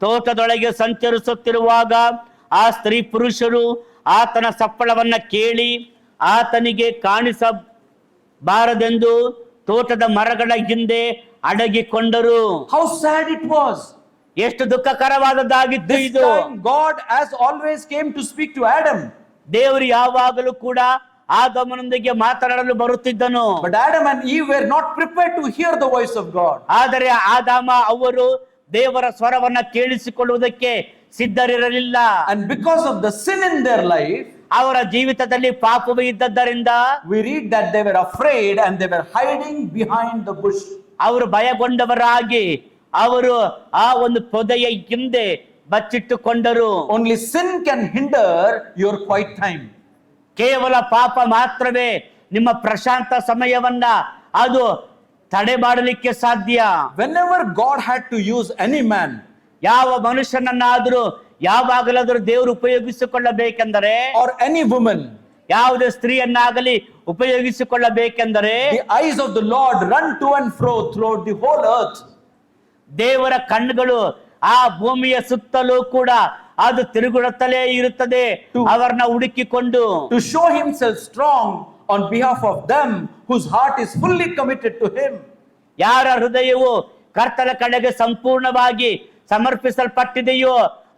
ತೋಟದೊಳಗೆ ಸಂಚರಿಸುತ್ತಿರುವಾಗ ಆ ಸ್ತ್ರೀ ಪುರುಷರು ಆತನ ಸಪ್ಪಳವನ್ನ ಕೇಳಿ ಆತನಿಗೆ ಕಾಣಿಸಬಾರದೆಂದು ತೋಟದ ಮರಗಳ ಹಿಂದೆ ಅಡಗಿಕೊಂಡರು. How sad it was. ಎಷ್ಟು ದುಃಖಕರವಾದದ್ದಾಗಿತ್ತು This ಇದು. time God as always came to speak to Adam. ದೇವರು ಯಾವಾಗಲೂ ಕೂಡ ಆದಾಮನೊಂದಿಗೆ ಮಾತನಾಡಲು ಬರುತ್ತಿದ್ದನು. But Adam and Eve were not prepared to hear the voice of God. ಆದರೆ ಆದಾಮ ಅವರು ದೇವರ ಸ್ವರವನ್ನ ಕೇಳಿಸಿಕೊಳ್ಳುವುದಕ್ಕೆ ಸಿದ್ಧರಿರಲಿಲ್ಲ. And because of the sin in their life, ಅವರ ಜೀವಿತದಲ್ಲಿ ಪಾಪವೇ ಇದ್ದದ್ದರಿಂದ we read that they were afraid and they were hiding behind the bush. ಅವರು ಭಯಗೊಂಡವರಾಗಿ ಅವರು ಆ ಒಂದು ಪೊದೆಯ ಹಿಂದೆ ಬಚ್ಚಿಟ್ಟುಕೊಂಡರು. Only sin can hinder your quiet time. ಕೇವಲ ಪಾಪ ಮಾತ್ರವೇ ನಿಮ್ಮ ಪ್ರಶಾಂತ ಸಮಯವನ್ನ ಅದು ತಡೆ ಮಾಡಲಿಕ್ಕೆ ಸಾಧ್ಯ. Whenever God had to use any man, ಯಾವ ಮನುಷ್ಯನನ್ನಾದರೂ ಯಾವಾಗಲಾದರೂ ದೇವರು ಉಪಯೋಗಿಸಿಕೊಳ್ಳಬೇಕೆಂದರೆ, or any woman, ಯಾವುದೇ ಸ್ತ್ರೀಯನ್ನಾಗಲಿ ಉಪಯೋಗಿಸಿಕೊಳ್ಳಬೇಕೆಂದರೆ, the eyes of the Lord run to and fro throughout the whole earth. ದೇವರ ಕಣ್ಣುಗಳು ಆ ಭೂಮಿಯ ಸುತ್ತಲೂ ಕೂಡ ಅದು ತಿರುಗುತ್ತಲೇ ಇರುತ್ತದೆ, ಅವರನ್ನ ಹುಡುಕಿಕೊಂಡು, to show himself strong on behalf of them whose heart is fully committed to him. ಯಾರ ಹೃದಯವು ಕರ್ತನ ಕಡೆಗೆ ಸಂಪೂರ್ಣವಾಗಿ ಸಮರ್ಪಿಸಲ್ಪಟ್ಟಿದೆಯೋ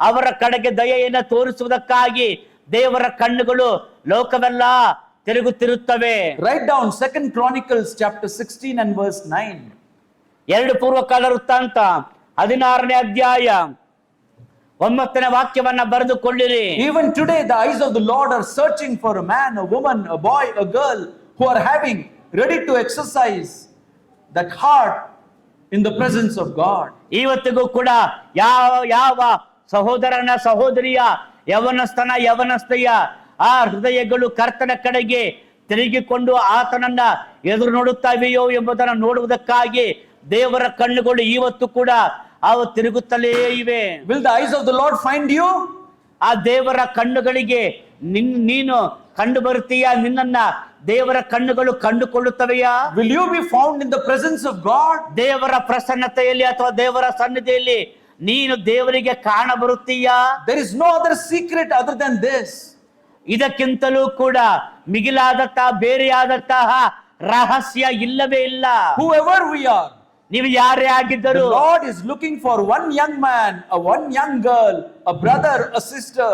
ಅವರ ಕಡೆಗೆ ದಯೆಯನ್ನು ತೋರಿಸುವುದಕ್ಕಾಗಿ ದೇವರ ಕಣ್ಣುಗಳು ಲೋಕವೆಲ್ಲ ತಿರುಗುತ್ತಿರುತ್ತವೆ. Write down 2 Chronicles chapter 16 and verse 9. 2 ಪೂರ್ವಕಾಲ ವೃತ್ತಾಂತ 16ನೇ ಅಧ್ಯಾಯ 9ನೇ ವಾಕ್ಯವನ್ನ ಬರೆದುಕೊಳ್ಳಿರಿ. Even today the eyes of the Lord are searching for a man, a woman, a boy, a girl who are having ready to exercise that heart in the presence of God. ಇವತ್ತಿಗೂ ಕೂಡ ಯಾವ ಸಹೋದರನ ಸಹೋದರಿಯ ಯವನಸ್ಥೆಯ ಆ ಹೃದಯಗಳು ಕರ್ತನ ಕಡೆಗೆ ತಿರುಗಿಕೊಂಡು ಆತನನ್ನ ಎದುರು ನೋಡುತ್ತವೆಯೋ ಎಂಬುದನ್ನು ನೋಡುವುದಕ್ಕಾಗಿ ದೇವರ ಕಣ್ಣುಗಳು ಇವತ್ತು ಕೂಡ ಅವು ತಿರುಗುತ್ತಲೇ ಇವೆ. Will the eyes of the Lord find you? ಆ ದೇವರ ಕಣ್ಣುಗಳಿಗೆ ನೀನು ಕಂಡು ಬರುತ್ತೀಯಾ? ನಿನ್ನನ್ನ ದೇವರ ಕಣ್ಣುಗಳು ಕಂಡುಕೊಳ್ಳುತ್ತವೆಯಾ? Will you be found in the presence of God? ದೇವರ ಪ್ರಸನ್ನತೆಯಲ್ಲಿ ಅಥವಾ ದೇವರ ಸನ್ನಿಧಿಯಲ್ಲಿ ನೀನು ದೇವರಿಗೆ ಕಾಣ ಬರುತ್ತೀಯಾ? There is no other secret other than this. ಇದಕ್ಕಿಂತಲೂ ಕೂಡ ಮಿಗಿಲಾದಂತಹ ಬೇರೆಯಾದಂತಹ ರಹಸ್ಯ ಇಲ್ಲವೇ ಇಲ್ಲ. Whoever we are, ನೀವು ಯಾರೇ the ಆಗಿದ್ದರು, Lord is looking for one young man, one young girl, a brother, a sister,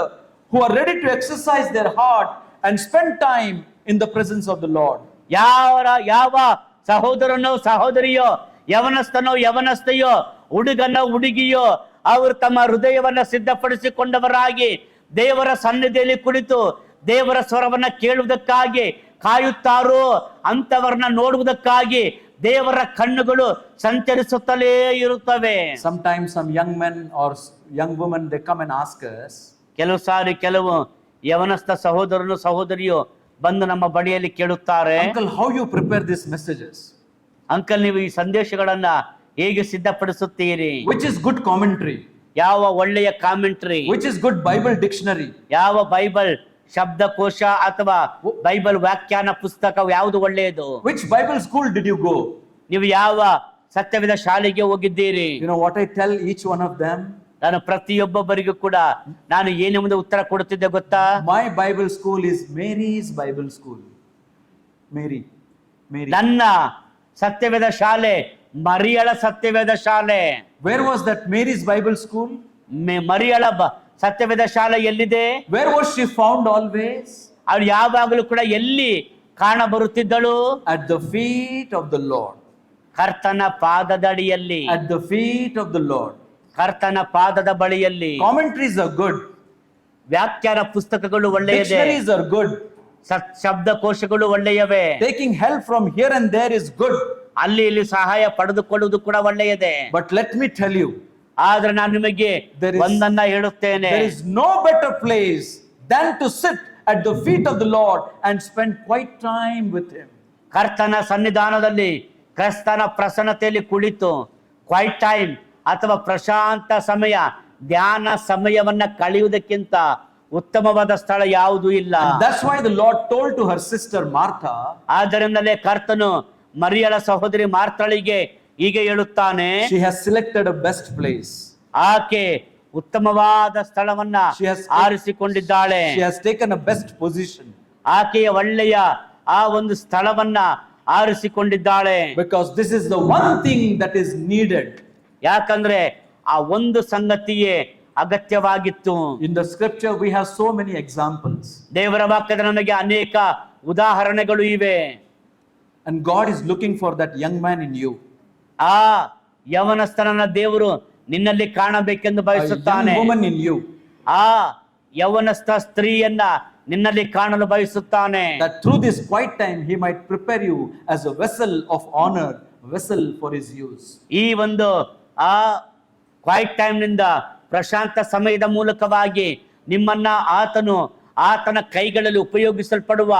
who are ready to exercise their heart and spend time in the presence of the Lord. ಯಾವ ಸಹೋದರನೋ ಸಹೋದರಿಯೋ, ಯವನಸ್ಥನೋ ಯವನಸ್ಥೆಯೋ, ಹುಡುಗನೋ ಹುಡುಗಿಯೋ, ಅವರು ತಮ್ಮ ಹೃದಯವನ್ನ ಸಿದ್ಧಪಡಿಸಿಕೊಂಡವರಾಗಿ ದೇವರ ಸನ್ನಿಧಿಯಲ್ಲಿ ಕುಳಿತು ದೇವರ ಸ್ವರವನ್ನ ಕೇಳುವುದಕ್ಕಾಗಿ ಕಾಯುತ್ತಾರೋ ಅಂತವರನ್ನ ನೋಡುವುದಕ್ಕಾಗಿ ದೇವರ ಕಣ್ಣುಗಳು ಸಂಚರಿಸುತ್ತಲೇ ಇರುತ್ತವೆ. Sometimes some young men or young women, they come and ask us, ಕೆಲವು ಸಾರಿ ಕೆಲವು ಯವನಸ್ಥ ಸಹೋದರನು ಸಹೋದರಿಯು ಬಂದು ನಮ್ಮ ಬಳಿಯಲ್ಲಿ ಕೇಳುತ್ತಾರೆ, Uncle, how you prepare these messages? Uncle, ನೀವು ಈ ಸಂದೇಶಗಳನ್ನ ಹೇಗೆ ಸಿದ್ಧಪಡಿಸುತ್ತೀರಿ? Which is good commentary? ಯಾವ ಒಳ್ಳೆಯ commentary, Which is good Bible dictionary? ಯಾವ ಬೈಬಲ್ ಶಬ್ದಕೋಶ ಅಥವಾ ಬೈಬಲ್ ವ್ಯಾಖ್ಯಾನ ಪುಸ್ತಕ ಯಾವುದು ಒಳ್ಳೆಯದು? Which Bible school did you go? ನೀವು ಯಾವ ಸತ್ಯವೇದ ಶಾಲೆಗೆ ಹೋಗಿದ್ದೀರಿ? You know what I tell each one of them? ನಾನು ಪ್ರತಿಯೊಬ್ಬೊಬ್ಬರಿಗೂ ಕೂಡ ನಾನು ಏನೆಂಬುದು ಉತ್ತರ ಕೊಡುತ್ತಿದ್ದೆ ಗೊತ್ತಾ? My Bible school is Mary's Bible school. Mary. ನನ್ನ ಸತ್ಯವೇದ ಶಾಲೆ ಮರಿಯಳ ಸತ್ಯವೇದ ಶಾಲೆ. Where was that Mary's Bible school? ಮರಿಯಳ ಸತ್ಯವೇದ ಶಾಲೆ ಎಲ್ಲಿದೆ? Where was she found always? ಅವಳು ಯಾವಾಗಲೂ ಕೂಡ ಎಲ್ಲಿ ಕಾಣ ಬರುತ್ತಿದ್ದಳು? At the feet of the Lord. ಕರ್ತನ ಪಾದದಡಿಯಲ್ಲಿ. At the feet of the Lord. ಕರ್ತನ ಪಾದದ ಬಳಿಯಲ್ಲಿ. Commentaries are good. ವ್ಯಾಖ್ಯಾನ ಪುಸ್ತಕಗಳು ಒಳ್ಳೆಯದೇ. Dictionaries are good. ಶಬ್ದಕೋಶಗಳು ಒಳ್ಳೆಯವೇ. Taking help from here and there is good. ಅಲ್ಲಿ ಇಲ್ಲಿ ಸಹಾಯ ಪಡೆದುಕೊಳ್ಳುವುದು ಕೂಡ ಒಳ್ಳೆಯದೇ. But let me tell you, ಆದ್ರೆ ನಾನು ನಿಮಗೆ ಒಂದನ್ನ ಹೇಳುತ್ತೇನೆ, there is no better place than to sit at the feet of the Lord and spend quiet time with Him. ಕರ್ತನ ಸನ್ನಿಧಾನದಲ್ಲಿ ಕ್ರಿಸ್ತನ ಪ್ರಸನ್ನತೆಯಲ್ಲಿ ಕುಳಿತು ಕ್ವೈಟ್ ಟೈಮ್ ಅಥವಾ ಪ್ರಶಾಂತ ಸಮಯ, ಧ್ಯಾನ ಸಮಯವನ್ನ ಕಳೆಯುವುದಕ್ಕಿಂತ ಉತ್ತಮವಾದ ಸ್ಥಳ ಯಾವುದೂ ಇಲ್ಲ. And that's why the Lord told to her sister Martha, ಆದ್ದರಿಂದಲೇ ಕರ್ತನು ಮರಿಯಳ ಸಹೋದರಿ ಮಾರ್ತಳಿಗೆ ಹೀಗೆ ಹೇಳುತ್ತಾನೆ, she has selected a best place. ಆಕೆ ಉತ್ತಮವಾದ ಸ್ಥಳವನ್ನ ಆರಿಸಿಕೊಂಡಿದ್ದಾಳೆ. She has taken a best position. ಆಕೆಯ ಒಳ್ಳೆಯ ಆ ಒಂದು ಸ್ಥಳವನ್ನ ಆರಿಸಿಕೊಂಡಿದ್ದಾಳೆ. Because this is the one thing that is needed. ಯಾಕಂದ್ರೆ ಆ ಒಂದು ಸಂಗತಿಯೇ ಅಗತ್ಯವಾಗಿತ್ತು. In the scripture we have so many examples. ದೇವರ ವಾಕ್ಯದ ನಮಗೆ ಅನೇಕ ಉದಾಹರಣೆಗಳು ಇವೆ. And God is looking for that young man in you. ಆ ಯವನಸ್ಥನನ್ನ ದೇವರು ನಿನ್ನಲ್ಲಿ ಕಾಣಬೇಕೆಂದು A ಬಯಸುತ್ತಾನೆ. young woman in you. ಆ ಯವನಸ್ಥ ಸ್ತ್ರೀಯನ್ನ ನಿನ್ನಲ್ಲಿ ಕಾಣಲು ಬಯಸುತ್ತಾನೆ. That through this quiet time he might prepare you as a vessel of honor, a vessel for his use. ಈ ಒಂದು ಆ ಕ್ವೈಟ್ ಟೈಮ್ ನಿಂದ ಪ್ರಶಾಂತ ಸಮಯದ ಮೂಲಕವಾಗಿ ನಿಮ್ಮನ್ನ ಆತನ ಕೈಗಳಲ್ಲಿ ಉಪಯೋಗಿಸಲ್ಪಡುವ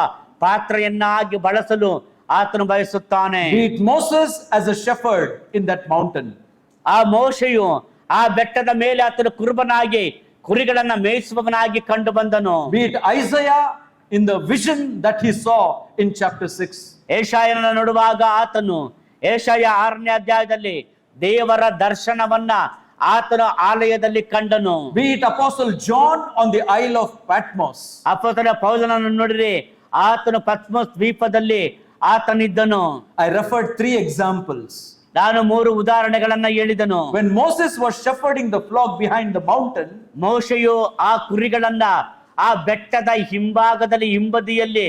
ಪಾತ್ರೆಯನ್ನಾಗಿ ಬಳಸಲು ಆತನು ಬಯಸುತ್ತಾನೆ. Be it Moses as a shepherd in that mountain. ಆ ಮೋಶೆಯು ಆ ಬೆಟ್ಟದ ಮೇಲೆ ಆತನು ಕುರುಬನಾಗಿ ಕುರಿಗಳನ್ನ ಮೇಯಿಸುವವನಾಗಿ ಕಂಡು ಬಂದನು. Be it Isaiah in the vision that he saw in chapter 6. ಏಷಾಯನ ನೋಡುವಾಗ ಆತನು ಏಷಾಯ 6ನೇ ಅಧ್ಯಾಯದಲ್ಲಿ ದೇವರ ದರ್ಶನವನ್ನ ಆತನ ಆಲಯದಲ್ಲಿ ಕಂಡನು. Be it Apostle John on the Isle of Patmos. ಅಪೊಸ್ತಲ ಪೌಲನನ್ನು ನೋಡಿರಿ, ಆತನು ಪತ್ಮೋಸ್ ದ್ವೀಪದಲ್ಲಿ ಆತನಿದ್ದನು. I referred 3 examples. ನಾನು 3 ಉದಾಹರಣೆಗಳನ್ನ ಹೇಳಿದನು. When Moses was shepherding the flock behind the mountain, ಮೋಶೆಯು ಆ ಕುರಿಗಳನ್ನ ಆ ಬೆಟ್ಟದ ಹಿಂಭಾಗದಲ್ಲಿ ಹಿಂಬದಿಯಲ್ಲಿ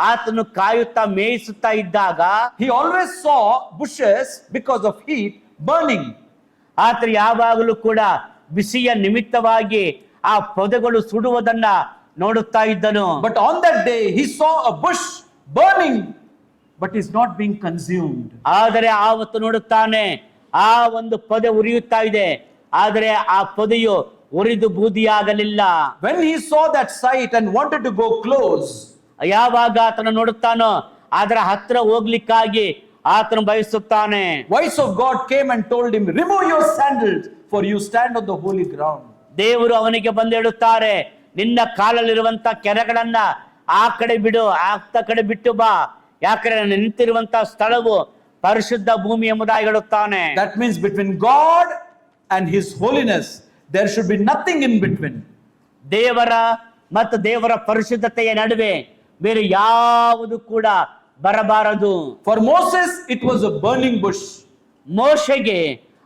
ಆತನು ಕಾಯುತ್ತಾ ಮೇಯಿಸುತ್ತಾ ಇದ್ದಾಗ he always saw bushes because of heat burning. ಆತ ಯಾವಾಗಲೂ ಕೂಡ ಬಿಸಿಯ ನಿಮಿತ್ತವಾಗಿ ಆ ಪೊದೆಗಳು ಸುಡುವುದನ್ನ ನೋಡುತ್ತಾ ಇದ್ದನು. But on that day he saw a bush burning but is not being consumed. ಆದರೆ ಆವತ್ತು ನೋಡುತ್ತಾನೆ ಆ ಒಂದು ಪೊದೆ ಉರಿಯುತ್ತಾ ಇದೆ, ಆದರೆ ಆ ಪೊದೆಯು ಉರಿದು ಬೂದಿಯಾಗಲಿಲ್ಲ. When he saw that sight and wanted to go close, ಯಾವಾಗ ಆತನು ನೋಡುತ್ತಾನೋ ಅದರ ಹತ್ರ ಹೋಗ್ಲಿಕ್ಕಾಗಿ ಆತನು ಬಯಸುತ್ತಾನೆ. voice of God came and told him, remove your sandals for you stand on the holy ground. ದೇವರು ಅವನಿಗೆ ಬಂದು ಹೇಳುತ್ತಾರೆ, ನಿನ್ನ ಕಾಲಲ್ಲಿರುವಂತ ಕೆರೆಗಳನ್ನ ಆ ಕಡೆ ಬಿಡು, ಆತ್ತ ಕಡೆ ಬಿಟ್ಟು ಬಾ, ಯಾಕಂದ್ರೆ ನಾನು ನಿಂತಿರುವಂತ ಸ್ಥಳವು ಪರಿಶುದ್ಧ ಭೂಮಿ ಎಂಬುದಾಗಿ ಹೇಳುತ್ತಾನೆ. That means between God and His holiness, there should be nothing in between. ದೇವರ ಮತ್ತು ದೇವರ ಪರಿಶುದ್ಧತೆಯ ನಡುವೆ ಬೇರೆ ಯಾವುದು ಕೂಡ ಬರಬಾರದು. For Moses, it was a burning bush. ಮೋಶೆಗೆ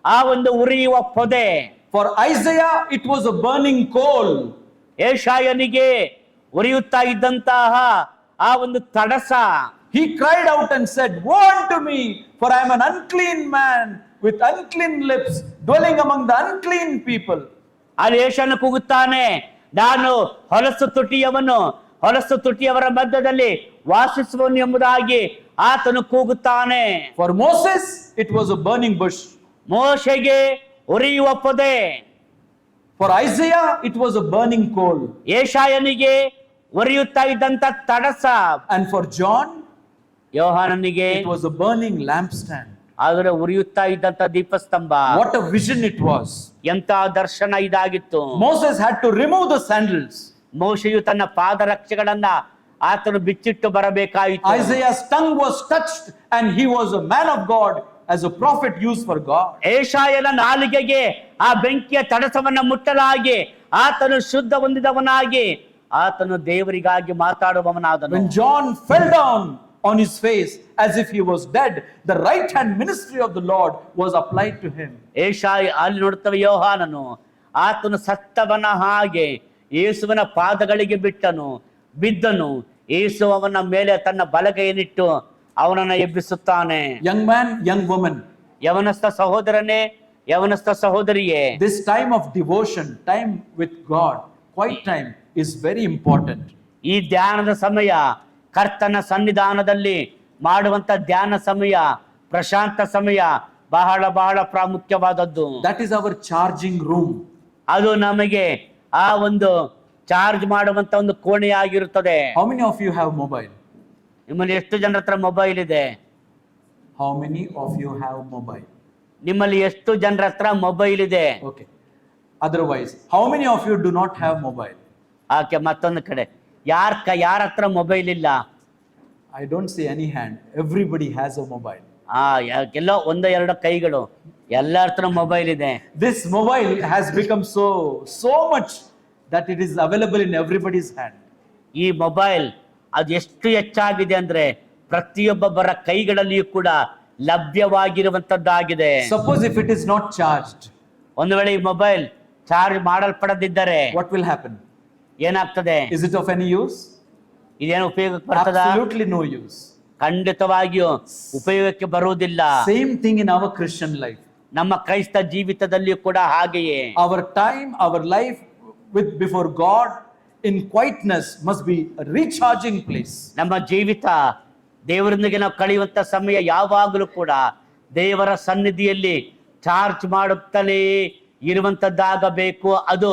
ಆ ಒಂದು ಉರಿಯುವ ಪೊದೆ, For Isaiah, it was a burning coal. ಏಷಾಯನಿಗೆ ಉರಿಯುತ್ತಾ ಇದ್ದಂತಹ ಆ ಒಂದು Tadasa. He cried out and said, "Woe unto me, for I am an unclean man with unclean lips, dwelling among the unclean people." ಅಲ್ಲಿ ಏಷಾಯನು ಕೂಗುತ್ತಾನೆ, ನಾನು ಹೊಲಸು ತುಟಿಯವರ ಮಧ್ಯದಲ್ಲಿ ವಾಸಿಸುವನು ಎಂಬುದಾಗಿ ಆತನು ಕೂಗುತ್ತಾನೆ. For Moses, it was a burning bush. ಮೋಶೆಗೆ ಉರಿಯುವ ಪೊದೆ. For Isaiah, it was a burning coal. ಏಷಾಯನಿಗೆ ಉರಿಯುತ್ತಾ ಇದ್ದಂತ Tadasa. And for John, ಯೋಹಾನನಿಗೆ it was a burning lampstand. ಆದರೆ ಉರಿಯುತ್ತಾ ಇದ್ದಂತ ದೀಪಸ್ತಂಭ. What a vision it was. ಎಂತ ದರ್ಶನ ಇದಾಗಿತ್ತು. Moses had to remove the sandals. ಮೋಶೆಯು ತನ್ನ ಪಾದರಕ್ಷೆಗಳನ್ನ ಆತನು ಬಿಚ್ಚಿಟ್ಟು ಬರಬೇಕಾಯಿತು. Isaiah's tongue was touched and he was a man of God, as a prophet used for God. ಏಷಾಯನ ನಾಲಿಗೆಗೆ ಆ ಬೆಂಕಿಯ ತಡಸವನ್ನ ಮುಟ್ಟಲಾಗಿ ಆತನು ಶುದ್ಧ ಹೊಂದಿದವನಾಗಿ ಆತನು ದೇವರಿಗಾಗಿ ಮಾತಾಡುವವನಾದನು. When John fell down on his face as if he was dead, the right hand ministry of the Lord was applied to him. Yeshaya ಅಲ್ಲಿ ನೋಡುತ್ತವೆ ಯೋಹಾನನು ಆತನು ಸತ್ತವನ ಹಾಗೆ ಯೇಸುವಿನ ಪಾದಗಳಿಗೆ ಬಿದ್ದನು. ಯೇಸು ಅವನ ಮೇಲೆ ತನ್ನ ಬಲಗೈಯನ್ನಿಟ್ಟು ಅವನನ್ನ ಎಬ್ಬಿಸುತ್ತಾನೆ. Young man, young woman, ಯವನಸ್ಥ ಸಹೋದರನೇ, ಯವನಸ್ಥ ಸಹೋದರಿಯೇ, this time of devotion, time with God, quiet time, is very important. ಈ ಧ್ಯಾನದ ಸಮಯ, ಕರ್ತನ ಸನ್ನಿಧಾನದಲ್ಲಿ ಮಾಡುವಂತ ಧ್ಯಾನ ಸಮಯ, ಪ್ರಶಾಂತ ಸಮಯ ಬಹಳ ಬಹಳ ಪ್ರಾಮುಖ್ಯವಾದದ್ದು. That is our charging room. ಅದು ನಮಗೆ ಆ ಒಂದು ಚಾರ್ಜ್ ಮಾಡುವಂತ ಒಂದು ಕೋಣೆಯಾಗಿರುತ್ತದೆ. How many of you have mobile? ನಿಮ್ಮಲ್ಲಿ ಎಷ್ಟು ಜನರ ಹತ್ರ ಮೊಬೈಲ್ ಇದೆ? How many of you have mobile? ನಿಮ್ಮಲ್ಲಿ ಎಷ್ಟು ಜನರ ಹತ್ರ ಮೊಬೈಲ್ ಇದೆ? Okay. Otherwise, how many of you do not have mobile? ಆಕೆ ಮತ್ತೊಂದು ಕಡೆ ಯಾರ ಹತ್ರ ಮೊಬೈಲ್ ಇಲ್ಲ? I don't see any hand. Everybody has a mobile. ಎಲ್ಲೋ ಒಂದೋ ಎರಡೋ ಕೈಗಳು, ಎಲ್ಲರ ಹತ್ರ ಮೊಬೈಲ್ ಇದೆ. This mobile has become so much that it is available in everybody's hand. ಈ ಮೊಬೈಲ್ ಅದು ಎಷ್ಟು ಹೆಚ್ಚಾಗಿದೆ ಅಂದ್ರೆ ಪ್ರತಿಯೊಬ್ಬೊಬ್ಬರ ಕೈಗಳಲ್ಲಿಯೂ ಕೂಡ ಲಭ್ಯವಾಗಿರುವಂತದ್ದಾಗಿದೆ. Suppose if it is not charged, ಒಂದು ವೇಳೆ ಈ ಮೊಬೈಲ್ ಚಾರ್ಜ್ ಮಾಡಲ್ಪಡದಿದ್ದರೆ what will happen? ಏನಾಗ್ತದೆ? Is it of any use? ಇದೇನು ಉಪಯೋಗಕ್ಕೆ ಬರ್ತದ? Absolutely no use. ಖಂಡಿತವಾಗಿಯೂ ಉಪಯೋಗಕ್ಕೆ ಬರುವುದಿಲ್ಲ. Same thing in our Christian life. ನಮ್ಮ ಕ್ರೈಸ್ತ ಜೀವಿತದಲ್ಲಿಯೂ ಕೂಡ ಹಾಗೆಯೇ. Our time, our life before God in quietness must be a recharging place. ನಮ್ಮ ಜೀವಿತ ದೇವರೊಂದಿಗೆ ನಾವು ಕಳೆಯುವಂತ ಸಮಯ ಯಾವಾಗಲೂ ಕೂಡ ದೇವರ ಸನ್ನಿಧಿಯಲ್ಲಿ ಚಾರ್ಜ್ ಮಾಡುತ್ತಲೇ ಇರುವಂತದ್ದಾಗಬೇಕು. ಅದು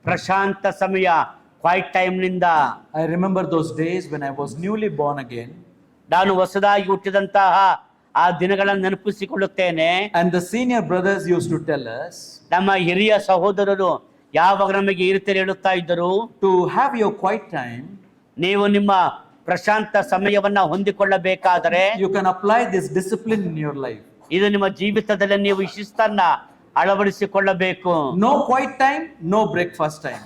ಪ್ರಶಾಂತ ಸಮಯ, ಕ್ವೈಟ್ ಟೈಮ್ ನಿಂದ. I remember those days when I was newly born again. ನಾನು ಹೊಸದಾಗಿ ಹುಟ್ಟಿದಂತಹ ಆ ದಿನಗಳನ್ನು ನೆನಪಿಸಿಕೊಳ್ಳುತ್ತೇನೆ. And the senior brothers used to tell us, ನಮ್ಮ ಹಿರಿಯ ಸಹೋದರರು ಯಾವಾಗ ನಮಗೆ ಈ ರೀತಿ ಹೇಳುತ್ತಾ ಇದ್ದರು, to have your quiet time, ನೀವು ನಿಮ್ಮ ಪ್ರಶಾಂತ ಸಮಯವನ್ನ ಹೊಂದಿಕೊಳ್ಳಬೇಕಾದರೆ you can apply this discipline in your life. ಇದು ನಿಮ್ಮ ಜೀವಿತದಲ್ಲಿ ನೀವು ಈ ಶಿಸ್ತನ್ನ ಅಳವಡಿಸಿಕೊಳ್ಳಬೇಕು. No quiet time, no breakfast time.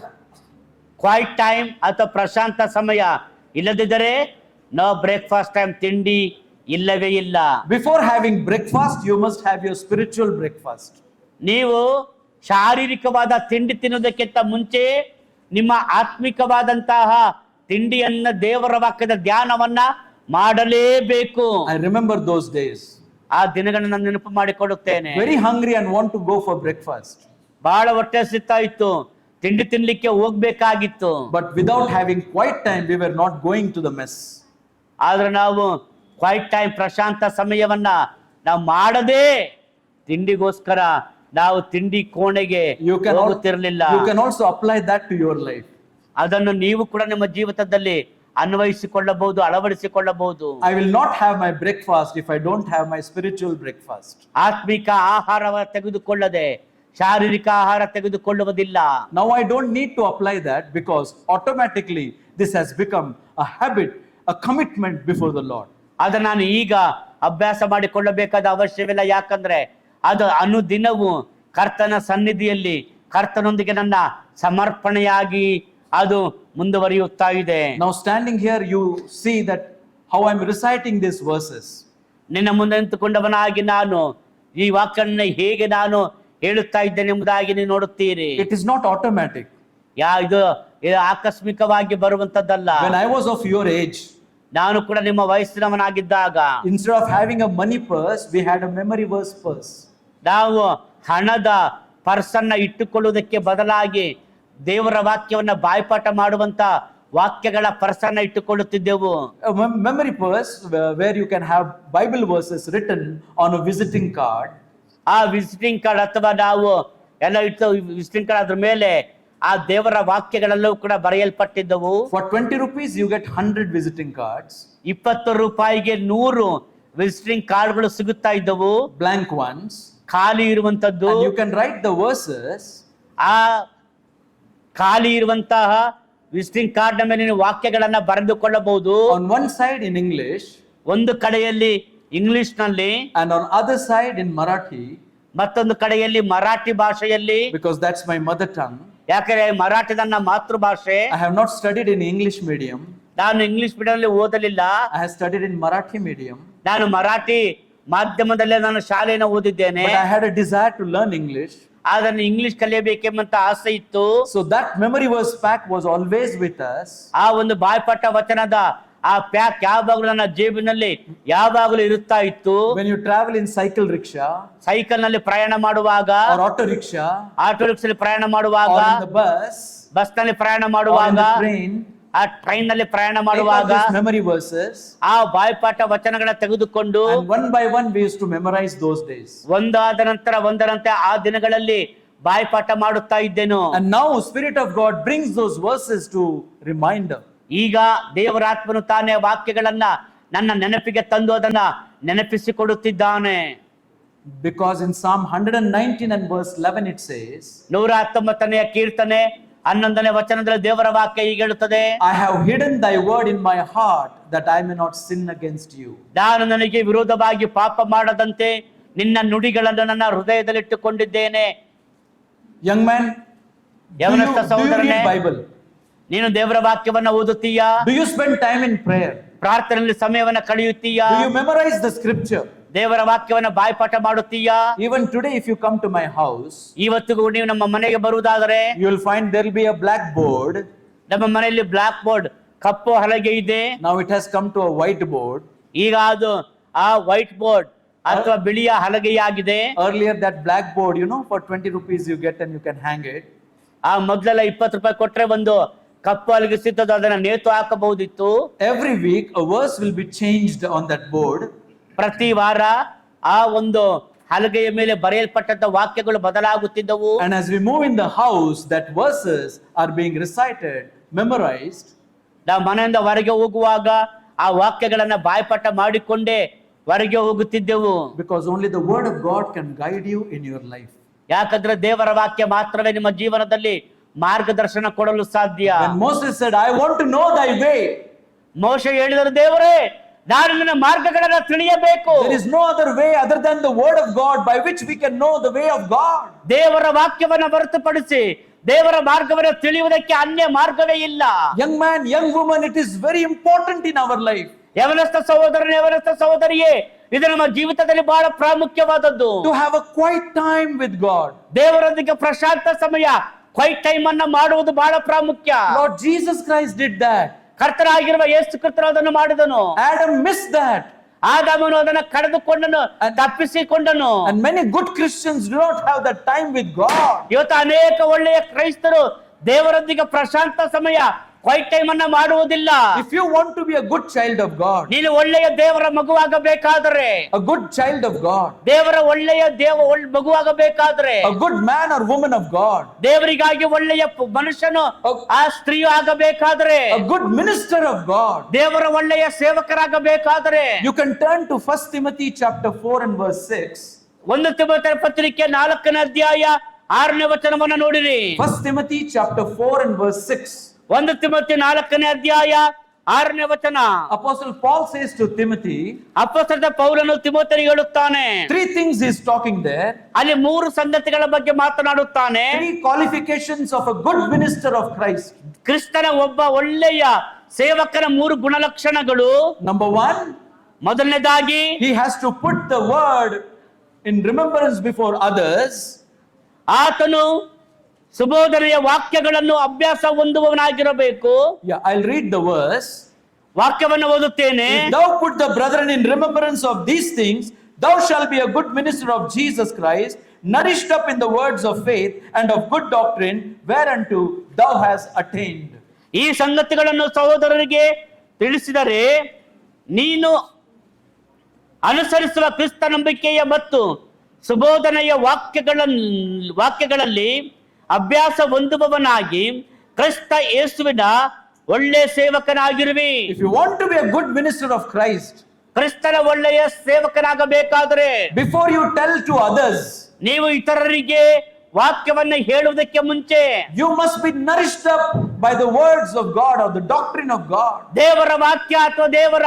Quiet time ಅಥವಾ ಪ್ರಶಾಂತ ಸಮಯ ಇಲ್ಲದಿದ್ದರೆ ನೋ ಬ್ರೇಕ್ಫಾಸ್ಟ್ ಟೈಮ್, ತಿಂಡಿ ಇಲ್ಲವೇ ಇಲ್ಲ. Before having breakfast, you must have your spiritual breakfast. ನೀವು ಶಾರೀರಿಕವಾದ ತಿಂಡಿ ತಿನ್ನುವುದಕ್ಕಿಂತ ಮುಂಚೆ ನಿಮ್ಮ ಆತ್ಮಿಕವಾದಂತಹ ತಿಂಡಿಯನ್ನ, ದೇವರ ವಾಕ್ಯದ ಧ್ಯಾನವನ್ನ ಮಾಡಲೇಬೇಕು. I remember those days. ಆ ದಿನಗಳನ್ನ ನೆನಪು ಮಾಡಿಕೊಳ್ಳುತ್ತೇನೆ. Very hungry and want to go for breakfast. ಬಹಳ ಹೊಟ್ಟೆ ಹಸಿತಾ ಇತ್ತು, ತಿಂಡಿ ತಿನ್ಲಿಕ್ಕೆ ಹೋಗ್ಬೇಕಾಗಿತ್ತು. But without having quiet time, we were not going to the mess. ಆದ್ರೆ ನಾವು ಕ್ವೈಟ್ ಟೈಮ್, ಪ್ರಶಾಂತ ಸಮಯವನ್ನ ನಾವು ಮಾಡದೆ ತಿಂಡಿಗೋಸ್ಕರ ನಾವು ತಿಂಡಿ ಕೋಣೆಗೆ ಹೋಗುತ್ತಿರಲಿಲ್ಲ. You can also apply that to your life. ಅದನ್ನು ನೀವು ಕೂಡ ನಿಮ್ಮ ಜೀವಿತದಲ್ಲಿ ಅನ್ವಯಿಸಿಕೊಳ್ಳಬಹುದು, ಅಳವಡಿಸಿಕೊಳ್ಳಬಹುದು. I will not have my breakfast if I don't have my spiritual breakfast. ಆತ್ಮಿಕ ಆಹಾರವ ತೆಗೆದುಕೊಳ್ಳದೆ ಶಾರೀರಿಕ ಆಹಾರ ತೆಗೆದುಕೊಳ್ಳುವುದಿಲ್ಲ. Now I don't need to apply that because automatically this has become a habit, a commitment before the Lord. ಅದ ನಾನು ಈಗ ಅಭ್ಯಾಸ ಮಾಡಿಕೊಳ್ಳಬೇಕಾದ ಅವಶ್ಯವಿಲ್ಲ. ಯಾಕಂದ್ರೆ ಅದು ಅನುದಿನವೂ ಕರ್ತನ ಸನ್ನಿಧಿಯಲ್ಲಿ ಕರ್ತನೊಂದಿಗೆ ನನ್ನ ಸಮರ್ಪಣೆಯಾಗಿ ಅದು ಮುಂದುವರಿಯುತ್ತಾ ಇದೆ. Now standing here, you see that how I'm reciting these verses. ನಿನ್ನ ಮುಂದೆ ನಿಂತುಕೊಂಡವನಾಗಿ ನಾನು ಈ ವಾಕ್ಯವನ್ನು ಹೇಗೆ ನಾನು ಹೇಳುತ್ತಾ ಇದ್ದೇನೆ ಎಂಬುದಾಗಿ ನೀವು ನೋಡುತ್ತೀರಿ. It is not automatic. ಇದು ಆಕಸ್ಮಿಕವಾಗಿ ಬರುವಂತದ್ದಲ್ಲ. When I was of your age, ನಾನು ಕೂಡ ನಿಮ್ಮ ವಯಸ್ಸಿನವನಾಗಿದ್ದಾಗ instead of having a money purse, we had a memory verse purse. ನಾವು ಹಣದ ಪರ್ಸನ್ನ ಇಟ್ಟುಕೊಳ್ಳುವುದಕ್ಕೆ ಬದಲಾಗಿ ದೇವರ ವಾಕ್ಯವನ್ನ ಬಾಯ್ಪಾಠ ಮಾಡುವಂತ ವಾಕ್ಯಗಳ ಪರ್ಸನ್ನ ಇಟ್ಟುಕೊಳ್ಳುತ್ತಿದ್ದೆವು. A memory purse where you can have Bible verses written on a visiting card. ಆ ವಿಸಿಟಿಂಗ್ ಕಾರ್ಡ್ ಅಥವಾ ನಾವು ಎಲ್ಲ ಇಟ್ಟು ವಿಸಿಟಿಂಗ್ ಕಾರ್ಡ್ ಅದ್ರ ಮೇಲೆ ಆ ದೇವರ ವಾಕ್ಯಗಳೆಲ್ಲವೂ ಕೂಡ ಬರೆಯಲ್ಪಟ್ಟಿದ್ದವು. For 20 rupees, you get 100 visiting cards. 20 ರೂಪಾಯಿಗೆ 100 ವಿಸಿಟಿಂಗ್ ಕಾರ್ಡ್ಗಳು ಸಿಗುತ್ತಾ ಇದ್ದವು, Blank ones. ಖಾಲಿ ಇರುವಂತದ್ದು. And you can write the verses. ಆ ಖಾಲಿ ಇರುವಂತಹ ವಿಸಿಟಿಂಗ್ ಕಾರ್ಡ್ ನ ಮೇಲೆ ನೀವು ವಾಕ್ಯಗಳನ್ನ ಬರೆದುಕೊಳ್ಳಬಹುದು. On one side in English, ಒಂದು ಕಡೆಯಲ್ಲಿ ಇಂಗ್ಲಿಷ್ ನಲ್ಲಿ, and on other side in Marathi, ಮತ್ತೊಂದು ಕಡೆಯಲ್ಲಿ ಮರಾಠಿ ಭಾಷೆಯಲ್ಲಿ. because that's my mother tongue. ಯಾಕಂದ್ರೆ ಮರಾಠಿ ನನ್ನ ಮಾತೃಭಾಷೆ. I have not studied in English medium. ನಾನು ಇಂಗ್ಲಿಷ್ ಮೀಡಿಯಂ ಅಲ್ಲಿ ಓದಲಿಲ್ಲ. I have studied in Marathi medium. ನಾನು ಮರಾಠಿ ಮಾಧ್ಯಮದಲ್ಲೇ ನಾನು ಶಾಲೆಯನ್ನು ಓದಿದ್ದೇನೆ. But I had a desire to learn English. ಅದನ್ನು ಇಂಗ್ಲಿಷ್ ಕಲಿಯಬೇಕೆಂಬಂತ ಆಸೆ ಇತ್ತು. So that memory verse pack was always with us. ಆ ಒಂದು ಬಾಯ್ಪಾಠ ವಚನದ ಆ ಪ್ಯಾಕ್ ಯಾವಾಗಲೂ ನನ್ನ ಜೇಬಿನಲ್ಲಿ ಯಾವಾಗಲೂ ಇರುತ್ತಾ ಇತ್ತು. When you travel in cycle rickshaw, cycle ನಲ್ಲಿ ಪ್ರಯಾಣ ಮಾಡುವಾಗ, or auto rickshaw, ಆಟೋ ರಿಕ್ಷಾದಲ್ಲಿ ಪ್ರಯಾಣ ಮಾಡುವಾಗ, or in the bus, bus ನಲ್ಲಿ ಪ್ರಯಾಣ or in ಮಾಡುವಾಗ, the train, ಆ ಟ್ರೈನ್ ನಲ್ಲಿ ಪ್ರಯಾಣ take out ಮಾಡುವಾಗ these memory verses, ಆ ಬಾಯ್ಪಾಠ ವಚನಗಳ ತೆಗೆದುಕೊಂಡು and one by one we used to memorize those days. ಒಂದಾದ ನಂತರ ಒಂದರಂತೆ ಆ ದಿನಗಳಲ್ಲಿ ಬಾಯ್ಪಾಠ ಮಾಡುತ್ತಾ ಇದ್ದೆನು. And now Spirit of God brings those verses to reminder. ಈಗ ದೇವರಾತ್ಮನು ತಾನೇ ವಾಕ್ಯಗಳನ್ನ ನನ್ನ ನೆನಪಿಗೆ ತಂದು ಅದನ್ನ ನೆನಪಿಸಿಕೊಡುತ್ತಿದ್ದಾನೆ. Because in Psalm 119 and verse 11 it says, 119ನೇ ಕೀರ್ತನೆ 11ನೇ ವಚನದಲ್ಲಿ ದೇವರ ವಾಕ್ಯ ಹೀಗೆ ಹೇಳುತ್ತದೆ, I have hidden thy word in my heart that I may not sin against you. ನಾನು ನನಗೆ ವಿರೋಧವಾಗಿ ಪಾಪ ಮಾಡದಂತೆ ನಿನ್ನ ನುಡಿಗಳನ್ನು ನನ್ನ ಹೃದಯದಲ್ಲಿಟ್ಟುಕೊಂಡಿದ್ದೇನೆ. Young man, ಯವನಸ್ಥ do you ಸಹೋದರನೇ, read Bible? ನೀನು ದೇವರ ವಾಕ್ಯವನ್ನ ಓದುತ್ತೀಯಾ? Do you spend time in prayer? ಪ್ರಾರ್ಥನೆಯಲ್ಲಿ ಸಮಯವನ್ನ ಕಳೆಯುತ್ತೀಯಾ? Do you memorize the scripture? ದೇವರ ವಾಕ್ಯವನ್ನ ಬಾಯ್ಪಾಠ ಮಾಡುತ್ತೀಯಾ? Even today if you come to my house, ಇವತ್ತಿಗೂ ನೀವು ನಮ್ಮ ಮನೆಗೆ ಬರುವುದಾದರೆ you will find there will be a blackboard. ನಮ್ಮ ಮನೆಯಲ್ಲಿ ಬ್ಲಾಕ್ ಬೋರ್ಡ್ ಕಪ್ಪು ಹಲಗೆ ಇದೆ. Now it has come to a white board. ಈಗ ಅದು ಆ ವೈಟ್ ಬೋರ್ಡ್ ಅಥವಾ ಬಿಳಿಯ ಹಲಗೆಯಾಗಿದೆ. Earlier that blackboard, for 20 rupees you get and you can hang it. ಆ ಮೊದಲೆಲ್ಲ 20 ರೂಪಾಯಿ ಕೊಟ್ರೆ ಒಂದು ಕಪ್ಪು ಹಲಗೆ ಸಿಗ್ತದೆ, ಅದನ್ನ ನೇತು ಹಾಕಬಹುದಿತ್ತು. Every week a verse will be changed on that board. ಪ್ರತಿ ವಾರ ಆ ಒಂದು ಹಲಗೆಯ ಮೇಲೆ ಬರೆಯಲ್ಪಟ್ಟಂತ ವಾಕ್ಯಗಳು ಬದಲಾಗುತ್ತಿದ್ದವು. And as we move in the house, that verses are being recited, memorized. ನಾವು ಮನೆಯಿಂದ ಹೊರಗೆ ಹೋಗುವಾಗ ಆ ವಾಕ್ಯಗಳನ್ನ ಬಾಯ್ಪಾಠ ಮಾಡಿಕೊಂಡೇ ಹೊರಗೆ ಹೋಗುತ್ತಿದ್ದೆವು. Because only the word of God can guide you in your life. ಯಾಕಂದ್ರೆ ದೇವರ ವಾಕ್ಯ ಮಾತ್ರವೇ ನಿಮ್ಮ ಜೀವನದಲ್ಲಿ ಮಾರ್ಗದರ್ಶನ ಕೊಡಲು ಸಾಧ್ಯ. When Moses said, I want to know thy way, ಮೋಶೆ ಹೇಳಿದರು, ದೇವರೇ ನಾನು ನಿನ್ನ ಮಾರ್ಗಗಳನ್ನ ತಿಳಿಯಬೇಕು. there is no other way other than the word of God by which we can know the way of God. ದೇವರ ವಾಕ್ಯವನ್ನ ಹೊರತುಪಡಿಸಿ ದೇವರ ಮಾರ್ಗವನ್ನು ತಿಳಿಯುವುದಕ್ಕೆ ಅನ್ಯ ಮಾರ್ಗವೇ ಇಲ್ಲ. Young man, young woman, it is very important in our life. ಯವನಸ್ಥ ಸಹೋದರನೇ, ಯವನಸ್ಥ ಸಹೋದರಿಯೇ, ಇದು ನಮ್ಮ ಜೀವಿತದಲ್ಲಿ ಬಹಳ ಪ್ರಾಮುಖ್ಯವಾದದ್ದು. To have a quiet time with God. ದೇವರೊಂದಿಗೆ ಪ್ರಶಾಂತ ಸಮಯ, ಕ್ವೈಟ್ ಟೈಮ್ ಅನ್ನ ಮಾಡುವುದು ಬಹಳ ಪ್ರಾಮುಖ್ಯ. Lord Jesus Christ did that. ಕರ್ತನಾಗಿರುವ ಯೇಸು ಕ್ರಿಸ್ತನು ಅದನ್ನು ಮಾಡಿದನು. Adam missed that. ಆದಾಮನು ಅದನ್ನ ಕಳೆದುಕೊಂಡನು, ತಪ್ಪಿಸಿಕೊಂಡನು. And many good Christians do not have that time with God. ಇವತ್ತು ಅನೇಕ ಒಳ್ಳೆಯ ಕ್ರೈಸ್ತರು ದೇವರೊಂದಿಗೆ ಪ್ರಶಾಂತ ಸಮಯ, ಕ್ವೈಟ್ ಟೈಮ್ ಅನ್ನ ಮಾಡುವುದಿಲ್ಲ. If you want to be a good child of God, ನೀನು ಒಳ್ಳೆಯ ದೇವರ ಮಗುವಾಗಬೇಕಾದರೆ, a good child of God, ದೇವರ ಒಳ್ಳೆಯ ಮಗುವಾಗಬೇಕಾದ್ರೆ, a good man or woman of God, ದೇವರಿಗಾಗಿ ಒಳ್ಳೆಯ ಮನುಷ್ಯನು ಆ ಸ್ತ್ರೀಯು ಆಗಬೇಕಾದ್ರೆ, a good minister of God, ದೇವರ ಒಳ್ಳೆಯ ಸೇವಕರಾಗಬೇಕಾದ್ರೆ, you can turn to 1 Timothy chapter 4 and verse 6. 1 ತಿಮೋಥೆಯ ಪತ್ರಿಕೆ 4ನೇ ಅಧ್ಯಾಯ 6ನೇ ವಚನವನ್ನ ನೋಡಿರಿ. 1 Timothy chapter 4 and verse 6. 1 ತಿಮೋಥೆ 4ನೇ ಅಧ್ಯಾಯ 6ನೇ ವಚನ. Apostle Paul says to Timothy, ಅಪೊಸ್ತಲ ಪೌಲನು ತಿಮೋಥೆಗೆ ಹೇಳುತ್ತಾನೆ, 3 things he is talking there. ಅಲ್ಲಿ 3 ಸಂಗತಿಗಳ ಬಗ್ಗೆ ಮಾತನಾಡುತ್ತಾನೆ. 3 qualifications of a good minister of Christ. ಕ್ರಿಸ್ತನ ಒಬ್ಬ ಒಳ್ಳೆಯ ಸೇವಕನ 3 ಗುಣಲಕ್ಷಣಗಳು. Number 1, ಮೊದಲನೇದಾಗಿ he has to put the word in remembrance before others. ಆತನು ಸುಬೋಧನೆಯ ವಾಕ್ಯಗಳನ್ನು ಅಭ್ಯಾಸ ಹೊಂದುವವನಾಗಿರಬೇಕು. Yeah, I'll read the verse. ವಾಕ್ಯವನ್ನು ಓದುತ್ತೇನೆ. If thou put the brethren in remembrance of these things, thou shalt be a good minister of Jesus Christ, nourished up in the words of faith and of good doctrine, whereunto thou hast attained. ಈ ಸಂಗತಿಗಳನ್ನು ಸಹೋದರರಿಗೆ ತಿಳಿಸಿದರೆ ನೀನು ಅನುಸರಿಸುವ ಕ್ರಿಸ್ತ ನಂಬಿಕೆಯ ಮತ್ತು ಸುಬೋಧನೆಯ ವಾಕ್ಯಗಳಲ್ಲಿ ಅಭ್ಯಾಸ ಹೊಂದುವವನಾಗಿ ಕ್ರಿಸ್ತ ಯೇಸುವಿನ ಒಳ್ಳೆ ಸೇವಕನಾಗಿರುವಿ. If you want to be a good minister of Christ, ಕ್ರಿಸ್ತನ ಒಳ್ಳೆಯ ಸೇವಕನಾಗಬೇಕಾದರೆ before you tell to others, ನೀವು ಇತರರಿಗೆ ವಾಕ್ಯವನ್ನು ಹೇಳುವುದಕ್ಕೆ ಮುಂಚೆ you must be nourished up by the words of God or the doctrine of God. ದೇವರ ವಾಕ್ಯ ಅಥವಾ ದೇವರ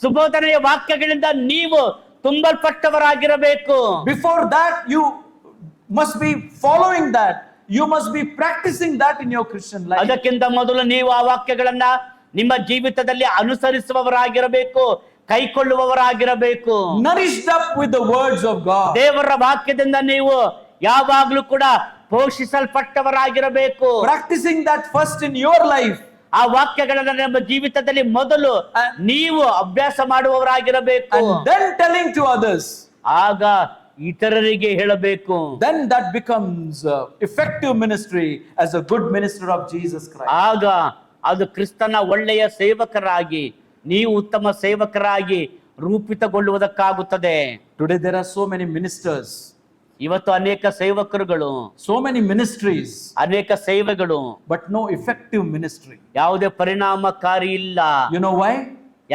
ಸುಬೋಧನೆಯ ವಾಕ್ಯಗಳಿಂದ ನೀವು ತುಂಬಲ್ಪಟ್ಟವರಾಗಿರಬೇಕು. Before that, you must be following that. You must be practicing that in your Christian life. ಅದಕ್ಕಿಂತ ಮೊದಲು ನೀವು ಆ ವಾಕ್ಯಗಳನ್ನ ನಿಮ್ಮ ಜೀವಿತದಲ್ಲಿ ಅನುಸರಿಸುವವರಾಗಿರಬೇಕು, ಕೈಕೊಳ್ಳುವವರಾಗಿರಬೇಕು. Nourished up with the words of God. ದೇವರ ವಾಕ್ಯದಿಂದ ನೀವು ಯಾವಾಗ್ಲೂ ಕೂಡ ಪೋಷಿಸಲ್ಪಟ್ಟವರಾಗಿರಬೇಕು. Practicing that first in your life. ಆ ವಾಕ್ಯಗಳನ್ನ ನಮ್ಮ ಜೀವಿತದಲ್ಲಿ ಮೊದಲು ನೀವು ಅಭ್ಯಾಸ ಮಾಡುವವರಾಗಿರಬೇಕು. And then telling to others. ಆಗ ಇತರರಿಗೆ ಹೇಳಬೇಕು. Then that becomes effective ministry as a good minister of Jesus Christ. ಆಗ ಅದು ಕ್ರಿಸ್ತನ ಒಳ್ಳೆಯ ಸೇವಕರಾಗಿ ನೀವು ಉತ್ತಮ ಸೇವಕರಾಗಿ ರೂಪಿತಗೊಳ್ಳುವುದಕ್ಕಾಗುತ್ತದೆ. Today there are so many ministers. ಇವತ್ತು ಅನೇಕ ಸೇವಕರುಗಳು, So many ministries, ಅನೇಕ ಸೇವೆಗಳು, but no effective ministry. ಯಾವುದೇ ಪರಿಣಾಮಕಾರಿ ಇಲ್ಲ. You know why?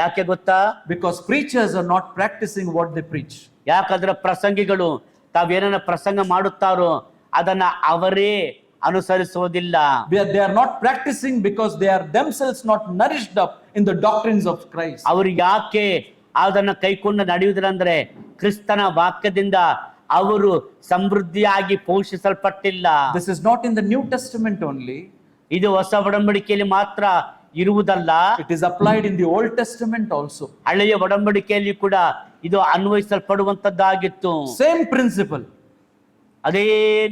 ಯಾಕೆ ಗೊತ್ತಾ? Because preachers are not practicing what they preach. ಯಾಕಂದ್ರೆ ಪ್ರಸಂಗಿಗಳು ತಾವೇನ ಪ್ರಸಂಗ ಮಾಡುತ್ತಾರೋ ಅದನ್ನ ಅವರೇ ಅನುಸರಿಸುವುದಿಲ್ಲ. They are not practicing because they are themselves not nourished up in the doctrines of Christ. ಅವರು ಯಾಕೆ ಅದನ್ನ ಕೈಕೊಂಡು ನಡೆಯುವುದಿಲ್ಲ ಅಂದ್ರೆ ಕ್ರಿಸ್ತನ ವಾಕ್ಯದಿಂದ ಅವರು ಸಮೃದ್ಧಿಯಾಗಿ ಪೋಷಿಸಲ್ಪಟ್ಟಿಲ್ಲ. This is not in the New Testament only. ಇದು ಹೊಸ ಒಡಂಬಡಿಕೆಯಲ್ಲಿ ಮಾತ್ರ ಇರುವುದಲ್ಲ, It is applied in the Old Testament also. ಹಳೆಯ ಒಡಂಬಡಿಕೆಯಲ್ಲಿ ಕೂಡ ಇದು ಅನ್ವಯಿಸಲ್ಪಡುವಂತದ್ದಾಗಿತ್ತು. Same principle, ಅದೇ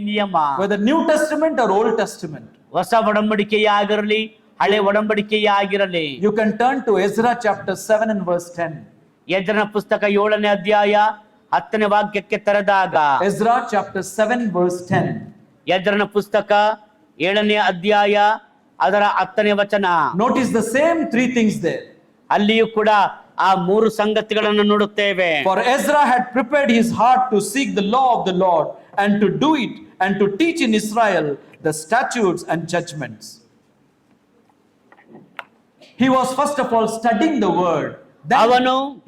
ನಿಯಮ. whether New Testament or Old Testament. ಹೊಸ ಒಡಂಬಡಿಕೆಯಾಗಿರಲಿ ಹಳೆ ಒಡಂಬಡಿಕೆಯಾಗಿರಲಿ. You can turn to Ezra chapter 7 and verse 10. ಎಜ್ರನ ಪುಸ್ತಕ 7ನೇ ಅಧ್ಯಾಯ 10ನೇ ವಾಕ್ಯಕ್ಕೆ ತೆರೆದಾಗ, Ezra chapter 7 verse 10. ಎಜ್ರನ ಪುಸ್ತಕ 7ನೇ ಅಧ್ಯಾಯ ಅದರ 10ನೇ ವಚನ. Notice the same 3 things there. ಅಲ್ಲಿಯೂ ಕೂಡ ಆ 3 ಸಂಗತಿಗಳನ್ನು ನೋಡುತ್ತೇವೆ. For Ezra had prepared his heart to seek the law of the Lord and to do it and to teach in Israel the statutes and judgments. He was first of all studying the word. Then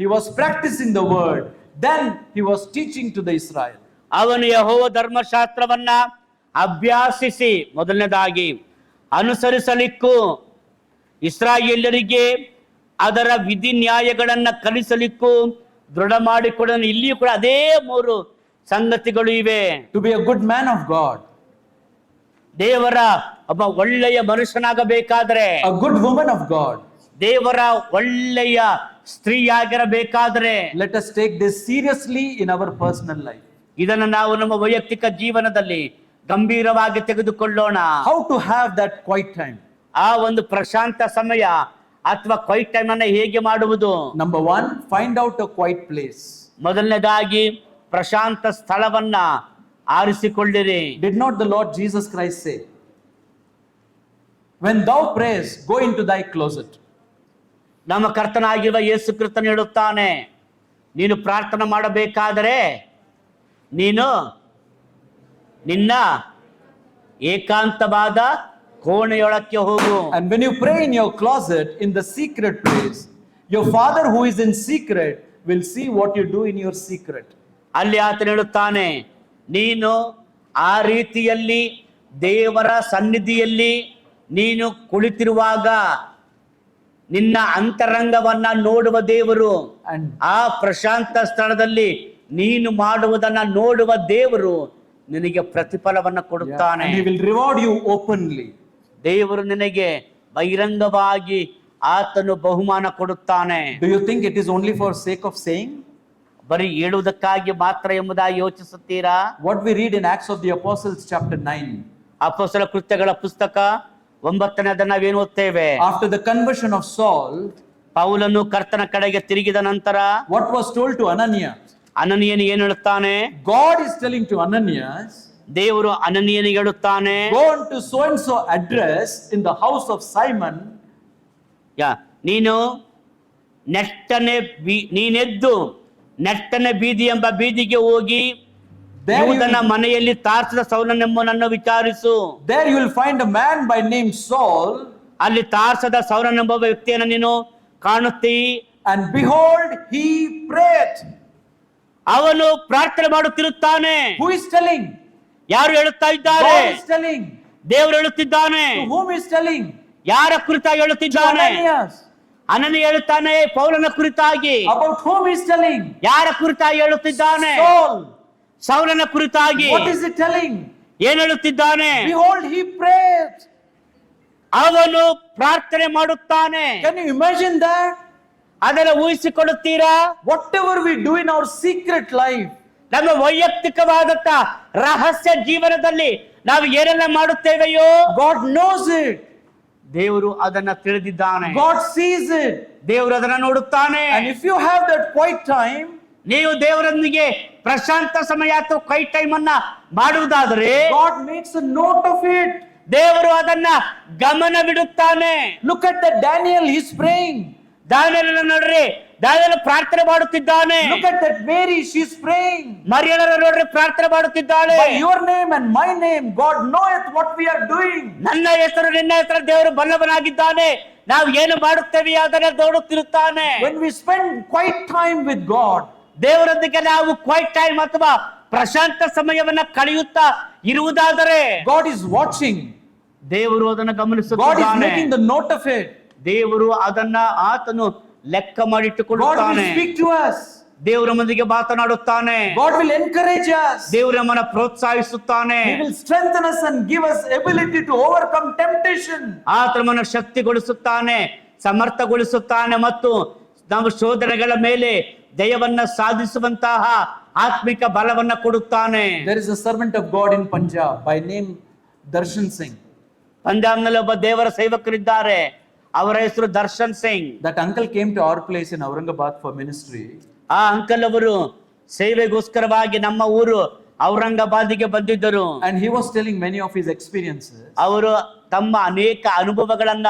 he was practicing the word. Then he was teaching to the Israel. ಅವನು ಯೆಹೋವ ಧರ್ಮಶಾಸ್ತ್ರವನ್ನ ಅಭ್ಯಾಸಿಸಿ ಮೊದಲನೇದಾಗಿ ಅನುಸರಿಸಲಿಕ್ಕೂ ಇಸ್ರಾಯೇಲರಿಗೆ ಅದರ ವಿಧಿ ನ್ಯಾಯಗಳನ್ನ ಕಲಿಸಲಿಕ್ಕೂ ದೃಢ ಮಾಡಿಕೊಡನು. ಇಲ್ಲಿಯೂ ಕೂಡ ಅದೇ 3 ಸಂಗತಿಗಳು ಇವೆ. To be a good man of God, ದೇವರ ಒಬ್ಬ ಒಳ್ಳೆಯ ಮನುಷ್ಯನಾಗಬೇಕಾದ್ರೆ, a good woman of God, ದೇವರ ಒಳ್ಳೆಯ ಸ್ತ್ರೀಯಾಗಿರಬೇಕಾದ್ರೆ, let us take this seriously in our personal life. ಇದನ್ನು ನಾವು ನಮ್ಮ ವೈಯಕ್ತಿಕ ಜೀವನದಲ್ಲಿ ಗಂಭೀರವಾಗಿ ತೆಗೆದುಕೊಳ್ಳೋಣ. How to have that quiet time? ಆ ಒಂದು ಪ್ರಶಾಂತ ಸಮಯ ಅಥವಾ ಕ್ವೈಟ್ ಟೈಮ್ ಅನ್ನ ಹೇಗೆ ಮಾಡುವುದು? Number 1, find out a quiet place. ಮೊದಲನೇದಾಗಿ ಪ್ರಶಾಂತ ಸ್ಥಳವನ್ನ ಆರಿಸಿಕೊಳ್ಳಿರಿ. Did not the Lord Jesus Christ say, when thou prayest, go into thy closet? ನಮ್ಮ ಕರ್ತನಾಗಿರುವ ಯೇಸು ಕ್ರಿಸ್ತನು ಹೇಳುತ್ತಾನೆ, ನೀನು ಪ್ರಾರ್ಥನೆ ಮಾಡಬೇಕಾದರೆ ನೀನು ನಿನ್ನ ಏಕಾಂತವಾದ ಕೋಣೆಯೊಳಕ್ಕೆ ಹೋಗು. And when you pray in your closet, in the secret place, your Father who is in secret will see what you do in your secret. ಅಲ್ಲಿ ಆತನು ಹೇಳುತ್ತಾನೆ, ನೀನು ಆ ರೀತಿಯಲ್ಲಿ ದೇವರ ಸನ್ನಿಧಿಯಲ್ಲಿ ನೀನು ಕುಳಿತಿರುವಾಗ ನಿನ್ನ ಅಂತರಂಗವನ್ನ ನೋಡುವ ದೇವರು, And ಆ ಪ್ರಶಾಂತ ಸ್ಥಳದಲ್ಲಿ ನೀನು ಮಾಡುವುದನ್ನ ನೋಡುವ ದೇವರು ನಿನಗೆ ಪ್ರತಿಫಲವನ್ನ ಕೊಡುತ್ತಾನೆ. and He will reward you openly. ದೇವರು ನಿನಗೆ ಬಹಿರಂಗವಾಗಿ ಆತನು ಬಹುಮಾನ ಕೊಡುತ್ತಾನೆ. Do you think it is only for sake of saying? ಬರೀ ಹೇಳುವುದಕ್ಕಾಗಿ ಮಾತ್ರ ಎಂಬುದಾಗಿ ಯೋಚಿಸುತ್ತೀರಾ? What we read in Acts of the Apostles chapter 9. ಅಪೊಸ್ತಲ ಕೃತ್ಯಗಳ ಪುಸ್ತಕ 9ನೇ ನಾವೇನು ಓದ್ತೇವೆ? After the conversion of Saul, ಪೌಲನು ಕರ್ತನ ಕಡೆಗೆ ತಿರುಗಿದ ನಂತರ what was told to Ananias? ಅನನೀಯನು ಏನು ಹೇಳುತ್ತಾನೆ? God is telling to Ananias, ದೇವರು ಅನನೀಯನಿಗೆ ಹೇಳುತ್ತಾನೆ, go on to so and so address in the house of Simon. ನೀನು ನೀನೆದ್ದು ನೆಟ್ಟನೆ ಬೀದಿ ಎಂಬ ಬೀದಿಗೆ ಹೋಗಿ ಯೂದನ ಮನೆಯಲ್ಲಿ ತಾರ್ಸದ ಸೌಲನೆಂಬುದನ್ನು ವಿಚಾರಿಸು. There you will find a man by name Saul. ಅಲ್ಲಿ ತಾರ್ಸದ ಸೌಲನೆಂಬ ವ್ಯಕ್ತಿಯನ್ನು ನೀನು ಕಾಣುತ್ತೀ. And behold, he prayed. ಅವನು ಪ್ರಾರ್ಥನೆ ಮಾಡುತ್ತಿರುತ್ತಾನೆ. Who is telling? ಯಾರು ಹೇಳುತ್ತಾ ಇದ್ದಾರೆ? God is telling. ದೇವರು ಹೇಳುತ್ತಿದ್ದಾನೆ. To whom is telling? ಯಾರ ಕುರಿತಾಗಿ ಹೇಳುತ್ತಿದ್ದಾನೆ? Ananias. ಅನನೀಯ ಹೇಳುತ್ತಾನೆ ಪೌಲನ ಕುರಿತಾಗಿ. About whom is telling? ಯಾರ ಕುರಿತಾಗಿ ಹೇಳುತ್ತಿದ್ದಾನೆ? Saul. ಸೌಲನ ಕುರಿತಾಗಿ. What is it telling? ಏನ್ ಹೇಳುತ್ತಿದ್ದಾನೆ? Behold, he prayed. ಅವನು ಪ್ರಾರ್ಥನೆ ಮಾಡುತ್ತಾನೆ. Can you imagine that? ಅದನ್ನು ಊಹಿಸಿಕೊಳ್ಳುತ್ತೀರಾ? Whatever we do in our secret life, ನಮ್ಮ ವೈಯಕ್ತಿಕವಾದಂತ ರಹಸ್ಯ ಜೀವನದಲ್ಲಿ ನಾವು ಏನೆಲ್ಲ ಮಾಡುತ್ತೇವೆಯೋ God knows it. ದೇವರು ಅದನ್ನ ತಿಳಿದಿದ್ದಾನೆ. God sees it. ದೇವರು ಅದನ್ನ ನೋಡುತ್ತಾನೆ. And if you have that quiet time, ನೀವು ದೇವರೊಂದಿಗೆ ಪ್ರಶಾಂತ ಸಮಯ ಅಥವಾ ಕ್ವೈಟ್ ಟೈಮ್ ಅನ್ನ ಮಾಡುವುದಾದರೆ God makes a note of it. ದೇವರು ಅದನ್ನ ಗಮನವಿಡುತ್ತಾನೆ. Look at that Daniel, he's praying. ದಾನಿಯೇಲನ ನೋಡ್ರಿ, ದಾನಿಯೇಲ ಪ್ರಾರ್ಥನೆ ಮಾಡುತ್ತಿದ್ದಾನೆ. Look at that Mary, she's praying. ಮರಿಯಳನ್ನು ನೋಡ್ರಿ, ಪ್ರಾರ್ಥನೆ ಮಾಡುತ್ತಿದ್ದಾಳೆ. By your name and my name, God knoweth what we are doing. ನನ್ನ ಹೆಸರು ನಿನ್ನ ಹೆಸರು ದೇವರು ಬಲ್ಲವನಾಗಿದ್ದಾನೆ. ನಾವು ಏನು ಮಾಡುತ್ತೇವೆ ಅದನ್ನ ನೋಡುತ್ತಿರುತ್ತಾನೆ. When we spend quiet time with God, ದೇವರೊಂದಿಗೆ ನಾವು ಕ್ವೈಟ್ ಟೈಮ್ ಅಥವಾ ಪ್ರಶಾಂತ ಸಮಯವನ್ನ ಕಳೆಯುತ್ತಾ ಇರುವುದಾದರೆ God is watching. ದೇವರು ಅದನ್ನು God is ಗಮನಿಸುತ್ತಾನೆ. making the note of it. ದೇವರು ಅದನ್ನ ಆತನು ಲೆಕ್ಕ God will ಮಾಡಿಟ್ಟುಕೊಳ್ಳುತ್ತಾನೆ. speak to us. ದೇವರ ನಮ್ಮೊಂದಿಗೆ ಮಾತನಾಡುತ್ತಾನೆ. God will encourage us. ದೇವರು ನಮ್ಮನ್ನು ಪ್ರೋತ್ಸಾಹಿಸುತ್ತಾನೆ. He will strengthen us and give us ability to overcome temptation. ಆತ ನಮ್ಮನ್ನು ಶಕ್ತಿಗೊಳಿಸುತ್ತಾನೆ, ಸಮರ್ಥಗೊಳಿಸುತ್ತಾನೆ ಮತ್ತು ನಮ್ಮ ಶೋಧನೆಗಳ ಮೇಲೆ ಜಯವನ್ನ ಸಾಧಿಸುವಂತಹ ಆತ್ಮಿಕ ಬಲವನ್ನ ಕೊಡುತ್ತಾನೆ. There is a servant of God in Punjab by name Darshan Singh. ಪಂಜಾಬ್ನಲ್ಲಿ ಒಬ್ಬ ದೇವರ ಸೇವಕರಿದ್ದಾರೆ, ಅವರ ಹೆಸರು Darshan Singh. That uncle came to our place in Aurangabad for ministry. ಆ ಅಂಕಲ್ ಅವರು ಸೇವೆಗೋಸ್ಕರವಾಗಿ ನಮ್ಮ ಊರು ಔರಂಗಾಬಾದಿಗೆ ಬಂದಿದ್ದರು. And he was telling many of his experiences. ಅವರು ತಮ್ಮ ಅನೇಕ ಅನುಭವಗಳನ್ನ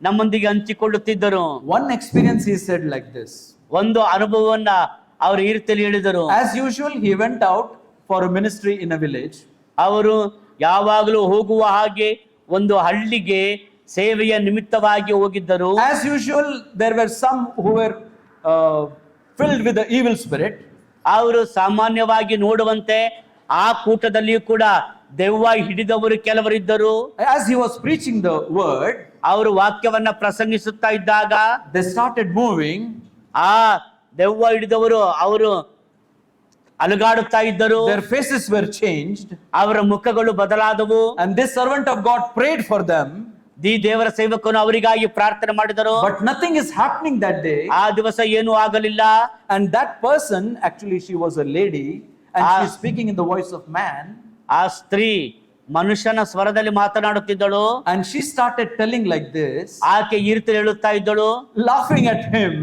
ನಮ್ಮೊಂದಿಗೆ ಹಂಚಿಕೊಳ್ಳುತ್ತಿದ್ದರು. One experience he said like this. ಒಂದು ಅನುಭವವನ್ನ ಅವರು ಈ ರೀತಿಯಲ್ಲಿ ಹೇಳಿದರು. As usual, he went out for a ministry in a village. ಅವರು ಯಾವಾಗಲೂ ಹೋಗುವ ಹಾಗೆ ಒಂದು ಹಳ್ಳಿಗೆ ಸೇವೆಯ ನಿಮಿತ್ತವಾಗಿ ಹೋಗಿದ್ದರು. As usual, there were some who were filled with the evil spirit. ಅವರು ಸಾಮಾನ್ಯವಾಗಿ ನೋಡುವಂತೆ ಆ ಕೂಟದಲ್ಲಿಯೂ ಕೂಡ ದೆವ್ವ ಹಿಡಿದವರು ಕೆಲವರಿದ್ದರು. As he was preaching the word, ಅವರು ವಾಕ್ಯವನ್ನ ಪ್ರಸಂಗಿಸುತ್ತಾ ಇದ್ದಾಗ they started moving. ಆ ದೆವ್ವ ಹಿಡಿದವರು ಅವರು ಅಲುಗಾಡುತ್ತಾ ಇದ್ದರು. Their faces were changed. ಅವರ ಮುಖಗಳು ಬದಲಾದವು. And this servant of God prayed for them. ಈ ದೇವರ ಸೇವಕನು ಅವರಿಗಾಗಿ ಪ್ರಾರ್ಥನೆ ಮಾಡಿದರು. But nothing is happening that day. ಆ ದಿವಸ ಏನೂ ಆಗಲಿಲ್ಲ. And that person, actually she was a lady, and she is speaking in the voice of man. ಆ ಸ್ತ್ರೀ ಮನುಷ್ಯನ ಸ್ವರದಲ್ಲಿ ಮಾತನಾಡುತ್ತಿದ್ದಳು. And she started telling like this, ಆಕೆ ಈ ರೀತಿ ಹೇಳುತ್ತಾ ಇದ್ದಳು, laughing at him.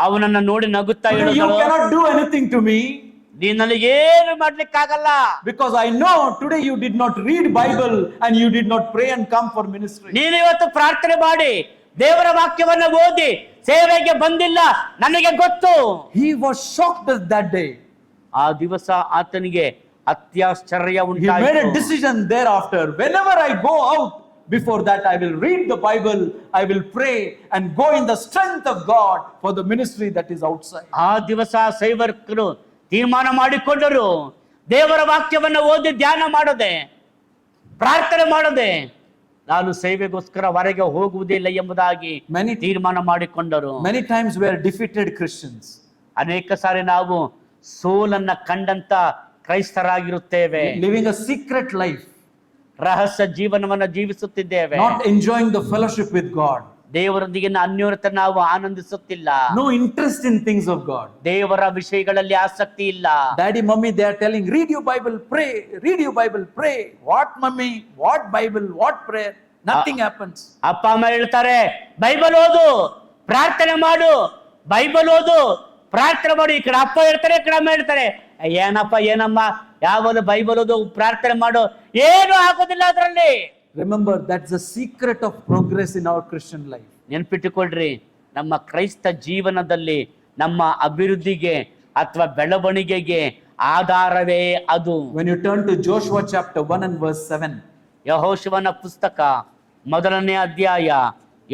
ಅವನನ್ನ ನೋಡಿ ನಗುತ್ತಾ You ಹೇಳಿದಳು, cannot do anything to me. ನೀನ್ ನನಗೇನು ಮಾಡ್ಲಿಕ್ಕಾಗಲ್ಲ. Because I know today you did not read Bible and you did not pray and come for ministry. ನೀನು ಇವತ್ತು ಪ್ರಾರ್ಥನೆ ಮಾಡಿ ದೇವರ ವಾಕ್ಯವನ್ನ ಓದಿ ಸೇವೆಗೆ ಬಂದಿಲ್ಲ, ನನಗೆ ಗೊತ್ತು. He was shocked that day. ಆ ದಿವಸ ಆತನಿಗೆ ಅತ್ಯಾಶ್ಚರ್ಯ He made a ಉಂಟಾಯಿತು. decision thereafter. Whenever I go out, before that I will read the Bible, I will pray and go in the strength of God for the ministry that is outside. ಆ ದಿವಸ ಸೇವಕರು ತೀರ್ಮಾನ ಮಾಡಿಕೊಂಡರು, ದೇವರ ವಾಕ್ಯವನ್ನ ಓದಿ ಧ್ಯಾನ ಮಾಡದೆ, ಪ್ರಾರ್ಥನೆ ಮಾಡದೆ ನಾನು ಸೇವೆಗೋಸ್ಕರ ಹೊರಗೆ ಹೋಗುವುದಿಲ್ಲ ಎಂಬುದಾಗಿ ತೀರ್ಮಾನ ಮಾಡಿಕೊಂಡರು. Many times we are defeated Christians. ಅನೇಕ ಸಾರಿ ನಾವು ಸೋಲನ್ನ ಕಂಡಂತ ಕ್ರೈಸ್ತರಾಗಿರುತ್ತೇವೆ. Living a secret life. ರಹಸ್ಯ ಜೀವನವನ್ನ ಜೀವಿಸುತ್ತಿದ್ದೇವೆ. Not enjoying the fellowship with God. ದೇವರೊಂದಿಗಿನ ಅನ್ಯೋನ್ಯತೆ ನಾವು ಆನಂದಿಸುತ್ತಿಲ್ಲ. No interest in things of God. ದೇವರ ವಿಷಯಗಳಲ್ಲಿ ಆಸಕ್ತಿ ಇಲ್ಲ. Daddy, mommy, they are telling, read your Bible, pray. Read your Bible, pray. What mommy? What Bible? What prayer? Nothing happens. ಅಪ್ಪ ಅಮ್ಮ ಹೇಳ್ತಾರೆ, Bible ಓದು, ಪ್ರಾರ್ಥನೆ ಮಾಡು, ಬೈಬಲ್ ಓದು, ಪ್ರಾರ್ಥನೆ ಮಾಡು. ಈ ಕಡೆ ಅಪ್ಪ ಹೇಳ್ತಾರೆ, ಈ ಕಡೆ ಅಮ್ಮ ಹೇಳ್ತಾರೆ, ಏನಪ್ಪ ಏನಮ್ಮ ಯಾವಾಗ ಬೈಬಲ್ ಓದು ಪ್ರಾರ್ಥನೆ ಮಾಡು, ಏನು ಆಗೋದಿಲ್ಲ ಅದರಲ್ಲಿ. Remember, that's the secret of progress in our Christian life. ನೆನ್ಪಿಟ್ಟುಕೊಳ್ರಿ, ನಮ್ಮ ಕ್ರೈಸ್ತ ಜೀವನದಲ್ಲಿ ನಮ್ಮ ಅಭಿವೃದ್ಧಿಗೆ ಅಥವಾ ಬೆಳವಣಿಗೆಗೆ ಆಧಾರವೇ ಅದು. When you turn to Joshua chapter 1 and verse 7. ಯೆಹೋಶುವನ ಪುಸ್ತಕ 1ನೇ ಅಧ್ಯಾಯ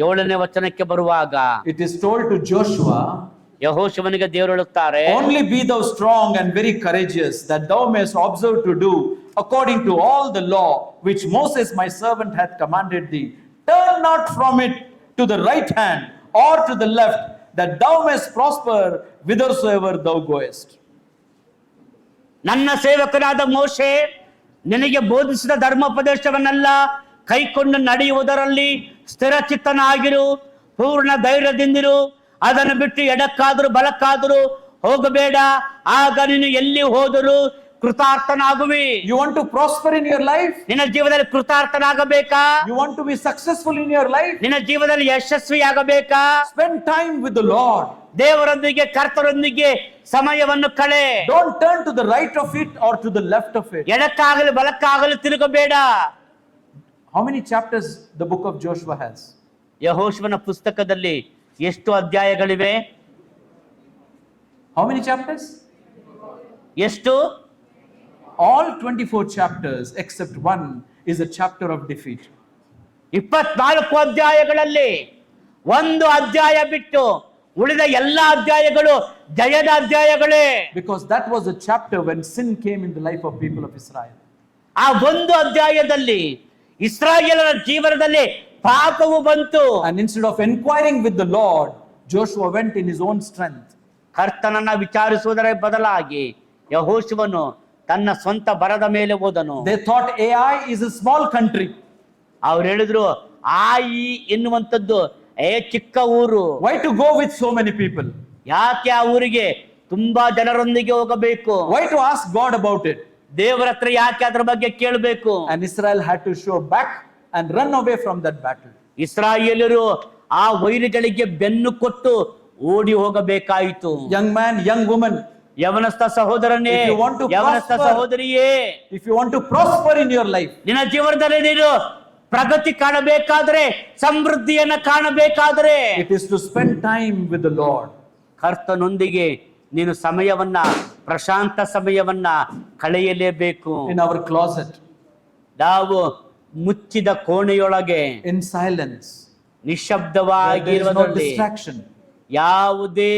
7ನೇ ವಚನಕ್ಕೆ ಬರುವಾಗ, it is told to Joshua, ಯೆಹೋಶುವನಿಗೆ ದೇವರು ಹೇಳುತ್ತಾರೆ, only be thou strong and very courageous, that thou mayest observe to do according to all the law which Moses my servant hath commanded thee. Turn not from it to the right hand or to the left, that thou mayest prosper whithersoever thou goest. ನನ್ನ ಸೇವಕನಾದ ಮೋಶೆ ನಿನಗೆ ಬೋಧಿಸಿದ ಧರ್ಮೋಪದೇಶವನ್ನೆಲ್ಲ ಕೈಕೊಂಡು ನಡೆಯುವುದರಲ್ಲಿ ಸ್ಥಿರಚಿತ್ತನಾಗಿರು, ಪೂರ್ಣ ಧೈರ್ಯದಿಂದಿರು. ಅದನ್ನು ಬಿಟ್ಟು ಎಡಕ್ಕಾದರೂ ಬಲಕ್ಕಾದರೂ ಹೋಗಬೇಡ, ಆಗ ನೀನು ಎಲ್ಲಿ ಹೋದರೂ ಕೃತಾರ್ಥನಾಗುವಿ. You want to prosper in your life? ನಿನ್ನ ಜೀವನದಲ್ಲಿ ಕೃತಾರ್ಥನಾಗಬೇಕಾ? You want to be successful in your life? ನಿನ್ನ ಜೀವನದಲ್ಲಿ ಯಶಸ್ವಿಯಾಗಬೇಕಾ? Spend time with the Lord. ದೇವರೊಂದಿಗೆ, ಕರ್ತರೊಂದಿಗೆ ಸಮಯವನ್ನು ಕಳೆ. Don't turn to the right of it or to the left of it. ಎಡಕ್ಕಾಗಲಿ ಬಲಕ್ಕಾಗಲಿ ತಿರುಗಬೇಡ. How many chapters the book of Joshua has? ಯೆಹೋಶುವನ ಪುಸ್ತಕದಲ್ಲಿ ಎಷ್ಟು ಅಧ್ಯಾಯಗಳಿವೆ? How many chapters? ಎಷ್ಟು? All 24 chapters except one is a chapter of defeat. 24 ಅಧ್ಯಾಯಗಳಲ್ಲಿ ಒಂದು ಅಧ್ಯಾಯ ಬಿಟ್ಟು ಉಳಿದ ಎಲ್ಲ ಅಧ್ಯಾಯಗಳು ಜಯದ ಅಧ್ಯಾಯಗಳೇ. Because that was a chapter when sin came in the life of people of Israel. ಆ ಒಂದು ಅಧ್ಯಾಯದಲ್ಲಿ ಇಸ್ರಾಯೇಲರ ಜೀವನದಲ್ಲಿ ಪಾಪವು ಬಂತು. And instead of inquiring with the Lord, Joshua went in his own strength. ಕರ್ತನನ್ನ ವಿಚಾರಿಸುವುದರ ಬದಲಾಗಿ ಯೆಹೋಶುವನು ತನ್ನ ಸ್ವಂತ ಬರದ ಮೇಲೆ ಹೋದನು. They thought Ai is a small country. ಅವ್ರು ಹೇಳಿದ್ರು, ಆಯಿ ಎನ್ನುವಂಥದ್ದು ಚಿಕ್ಕ ಊರು. Why to go with so many people? ಯಾಕೆ ಆ ಊರಿಗೆ ತುಂಬಾ ಜನರೊಂದಿಗೆ ಹೋಗಬೇಕು? Why to ask God about it? ದೇವರ ಹತ್ರ ಯಾಕೆ ಅದರ ಬಗ್ಗೆ ಕೇಳಬೇಕು? And Israel had to show back and run away from that battle. ಇಸ್ರಾಯೇಲರು ಆ ವೈರಿಗಳಿಗೆ ಬೆನ್ನು ಕೊಟ್ಟು ಓಡಿ ಹೋಗಬೇಕಾಯಿತು. Young man, young woman, ಯವನಸ್ಥ ಸಹೋದರನೇ, if you want to ಯವನಸ್ಥ prosper, ಸಹೋದರಿಯೇ, if you want to prosper in your life, ನಿನ್ನ ಜೀವನದಲ್ಲಿ ನೀನು ಪ್ರಗತಿ ಕಾಣಬೇಕಾದ್ರೆ, ಸಮೃದ್ಧಿಯನ್ನ ಕಾಣಬೇಕಾದ್ರೆ, it is to spend time with the Lord. ಕರ್ತನೊಂದಿಗೆ ನೀನು ಸಮಯವನ್ನ, ಪ್ರಶಾಂತ ಸಮಯವನ್ನ ಕಳೆಯಲೇಬೇಕು. In our closet, ನಾವು ಮುಚ್ಚಿದ ಕೋಣೆಯೊಳಗೆ in silence, there is no ನಿಶ್ಶಬ್ದವಾಗಿರುವುದರಲ್ಲಿ distraction. ಯಾವುದೇ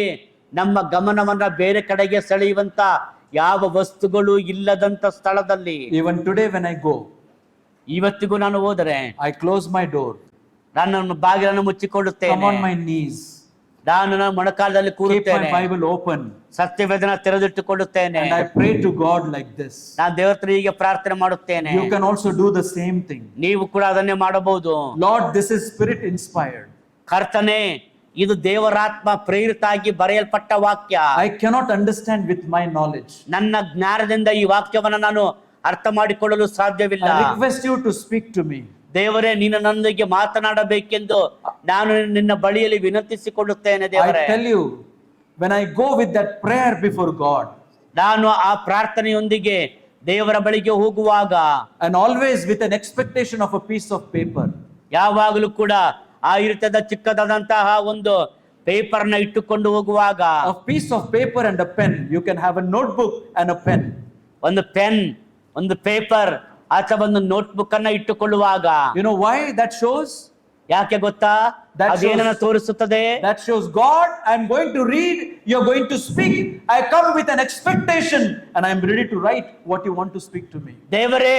ನಮ್ಮ ಗಮನವನ್ನ ಬೇರೆ ಕಡೆಗೆ ಸೆಳೆಯುವಂತ ಯಾವ ವಸ್ತುಗಳು ಇಲ್ಲದಂತ ಸ್ಥಳದಲ್ಲಿ. Even today when I go, ಇವತ್ತಿಗೂ ನಾನು ಹೋದರೆ I close my door, ನನ್ನ ಬಾಗಿಲನ್ನು come ಮುಚ್ಚಿಕೊಳ್ಳುತ್ತೇನೆ, on my knees, ನಾನು ನನ್ನ ಮೊಣಕಾಲದಲ್ಲಿ keep my ಕೂರುತ್ತೇನೆ, Bible open, ಸತ್ಯವೇದನ ತೆರೆದಿಟ್ಟುಕೊಳ್ಳುತ್ತೇನೆ, and I pray to God like this. ನಾನು ದೇವರ ಹತ್ರ ಹೀಗೆ ಪ್ರಾರ್ಥನೆ ಮಾಡುತ್ತೇನೆ. You can also do the same thing. ನೀವು ಕೂಡ ಅದನ್ನೇ ಮಾಡಬಹುದು. Lord, this is spirit inspired. ಕರ್ತನೆ, ಇದು ದೇವರಾತ್ಮ ಪ್ರೇರಿತ ಆಗಿ ಬರೆಯಲ್ಪಟ್ಟ ವಾಕ್ಯ. I cannot understand with my knowledge. ನನ್ನ ಜ್ಞಾನದಿಂದ ಈ ವಾಕ್ಯವನ್ನ ನಾನು ಅರ್ಥ ಮಾಡಿಕೊಳ್ಳಲು ಸಾಧ್ಯವಿಲ್ಲ. I request you to speak to me. ದೇವರೇ, ನೀನು ನನ್ನೊಂದಿಗೆ ಮಾತನಾಡಬೇಕೆಂದು ನಾನು ನಿನ್ನ ಬಳಿಯಲ್ಲಿ ವಿನಂತಿಸಿಕೊಳ್ಳುತ್ತೇನೆ. I ದೇವರೇ, tell you, when I go with that prayer before God, ನಾನು ಆ ಪ್ರಾರ್ಥನೆಯೊಂದಿಗೆ ದೇವರ ಬಳಿಗೆ ಹೋಗುವಾಗ, and always with an expectation of a piece of paper, ಯಾವಾಗಲೂ ಕೂಡ ಆ ರೀತಿಯಾದ ಚಿಕ್ಕದಾದಂತಹ ಒಂದು ಪೇಪರ್ನ ಇಟ್ಟುಕೊಂಡು ಹೋಗುವಾಗ, a piece of paper and a pen, you can have a notebook and a pen. ಒಂದು ಪೆನ್, ಒಂದು ಪೇಪರ್ ಅಥವಾ ಒಂದು ನೋಟ್ಬುಕ್ ಅನ್ನ ಇಟ್ಟುಕೊಳ್ಳುವಾಗ, You know why that shows? ಯಾಕೆ ಗೊತ್ತಾ? That ಅದೇನನ್ನ shows- ತೋರಿಸುತ್ತದೆ? That shows, God, I'm going to read, you're going to speak. I come with an expectation and I'm ready to write what you want to speak to me. ದೇವರೇ,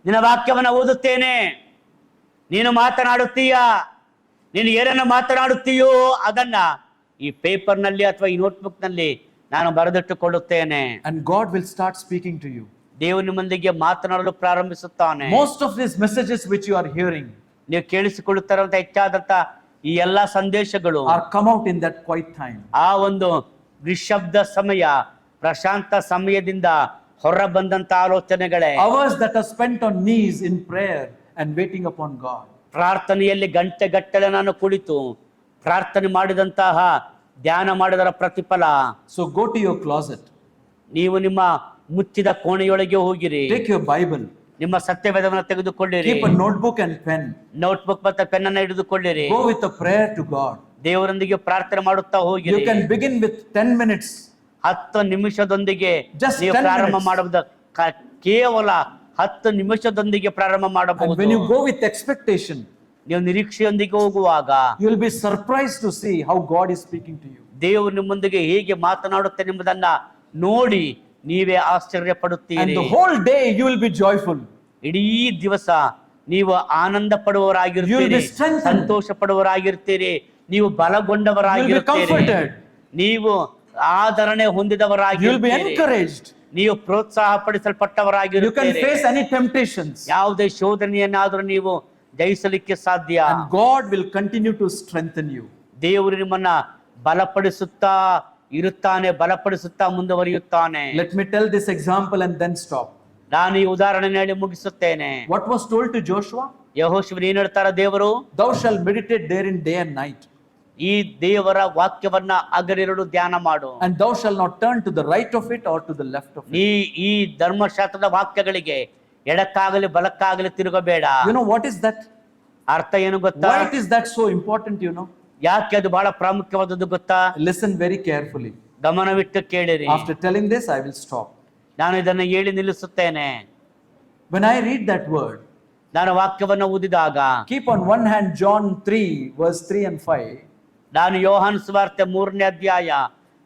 ನಿನ್ನ ವಾಕ್ಯವನ್ನ ಓದುತ್ತೇನೆ, ನೀನು ಮಾತನಾಡುತ್ತೀಯಾ, ನೀನು ಏನನ್ನ ಮಾತನಾಡುತ್ತೀಯೋ ಅದನ್ನ ಈ ಪೇಪರ್ನಲ್ಲಿ ಅಥವಾ ಈ ನೋಟ್ಬುಕ್ ನಲ್ಲಿ ನಾನು ಬರೆದಿಟ್ಟುಕೊಳ್ಳುತ್ತೇನೆ. And God will start speaking to you. ದೇವರು ನಿಮ್ಮೊಂದಿಗೆ ಮಾತನಾಡಲು ಪ್ರಾರಂಭಿಸುತ್ತಾನೆ. Most of these messages which you are hearing ನೀವು ಕೇಳಿಸಿಕೊಳ್ಳುತ್ತಿರುವಂತ ಹೆಚ್ಚಾದಂತ ಈ ಎಲ್ಲಾ ಸಂದೇಶಗಳು are come out in that quiet time. ಆ ಒಂದು ನಿಶ್ಶಬ್ದ ಸಮಯ, ಪ್ರಶಾಂತ ಸಮಯದಿಂದ ಹೊರ ಬಂದಂತ ಆಲೋಚನೆಗಳೇ. Hours that are spent on knees in prayer and waiting upon God. ಪ್ರಾರ್ಥನೆಯಲ್ಲಿ ಗಂಟೆಗಟ್ಟಲೆ ನಾನು ಕುಳಿತು ಪ್ರಾರ್ಥನೆ ಮಾಡಿದಂತಹ ಧ್ಯಾನ ಮಾಡಿದರ ಪ್ರತಿಫಲ. So go to your closet, ನೀವು ನಿಮ್ಮ ಮುಚ್ಚಿದ ಕೋಣೆಯೊಳಗೆ ಹೋಗಿರಿ, take your Bible, ನಿಮ್ಮ ಸತ್ಯವೇದವನ್ನು ತೆಗೆದುಕೊಳ್ಳಿರಿ, keep a notebook and pen, notebook ಮತ್ತೆ ಪೆನ್ ಅನ್ನ ಹಿಡಿದುಕೊಳ್ಳಿರಿ, go with a prayer to God. ದೇವರೊಂದಿಗೆ ಪ್ರಾರ್ಥನೆ ಮಾಡುತ್ತಾ You ಹೋಗಿರಿ. can begin with 10 minutes. 10 ನಿಮಿಷದೊಂದಿಗೆ Just ನೀವು 10 ಪ್ರಾರಂಭ minutes. ಮಾಡಬಹುದು. ಕೇವಲ 10 ನಿಮಿಷದೊಂದಿಗೆ ಪ್ರಾರಂಭ And ಮಾಡಬಹುದು. when you go with expectation, ನೀವು ನಿರೀಕ್ಷೆಯೊಂದಿಗೆ ಹೋಗುವಾಗ you will be surprised to see how God is speaking to you. ದೇವರು ನಿಮ್ಮೊಂದಿಗೆ ಹೇಗೆ ಮಾತನಾಡುತ್ತಾನೆ ಎಂಬುದನ್ನ ನೋಡಿ ನೀವೇ ಆಶ್ಚರ್ಯ And ಪಡುತ್ತೀರಿ. the whole day you will be joyful. ಇಡೀ ದಿವಸ ನೀವು ಆನಂದ ಪಡುವವರಾಗಿರ್ತೀರಿ, You will be strengthened. ಸಂತೋಷ ಪಡುವವರಾಗಿರ್ತೀರಿ, ನೀವು ಬಲಗೊಂಡವರಾಗಿರ್ತೀರಿ, comforted. ನೀವು ಆದರಣೆ You will be ಹೊಂದಿದವರಾಗಿರ್ತೀರಿ, encouraged. ನೀವು ಪ್ರೋತ್ಸಾಹ You can ಪಡಿಸಲ್ಪಟ್ಟವರಾಗಿರುತ್ತೀರಿ. face any temptations. ಯಾವುದೇ ಶೋಧನೆಯನ್ನಾದರೂ ನೀವು ಜಯಿಸಲಿಕ್ಕೆ ಸಾಧ್ಯ. And God will continue to strengthen you. ದೇವರು ನಿಮ್ಮನ್ನ ಬಲಪಡಿಸುತ್ತಾ ಇರುತ್ತಾನೆ, ಬಲಪಡಿಸುತ್ತಾ ಮುಂದುವರಿಯುತ್ತಾನೆ. Let me tell this example and then stop. ನಾನು ಈ ಉದಾಹರಣೆ ಹೇಳಿ ಮುಗಿಸುತ್ತೇನೆ. What was told to Joshua? ಯೆಹೋಶುವನು ಏನ್ ಹೇಳ್ತಾರ ದೇವರು? Thou shalt meditate therein day and night, ಈ ದೇವರ ವಾಕ್ಯವನ್ನ ಹಗಲಿರುಳು ಧ್ಯಾನ ಮಾಡು. and thou shalt not turn to the right of it or to the left of it. ಈ ಧರ್ಮಶಾಸ್ತ್ರದ ವಾಕ್ಯಗಳಿಗೆ ಎಡಕ್ಕಾಗಲಿ ಬಲಕ್ಕಾಗಲಿ ತಿರುಗಬೇಡ. You know what is that? ಅರ್ಥ ಏನು ಗೊತ್ತಾ? Why is that so important, you know? ಯಾಕೆ ಅದು ಬಹಳ ಪ್ರಾಮುಖ್ಯವಾದದ್ದು ಗೊತ್ತಾ? Listen very carefully. ಗಮನವಿಟ್ಟು ಕೇಳಿರಿ. After telling this, I will stop. ನಾನು ಇದನ್ನು ಹೇಳಿ ನಿಲ್ಲಿಸುತ್ತೇನೆ. When I read that word, ನಾನು ವಾಕ್ಯವನ್ನು ಓದಿದಾಗ keep on one hand John 3, verse 3 and 5. ನಾನು ಯೋಹಾನ ಸುವಾರ್ತೆ 3ನೇ ಅಧ್ಯಾಯ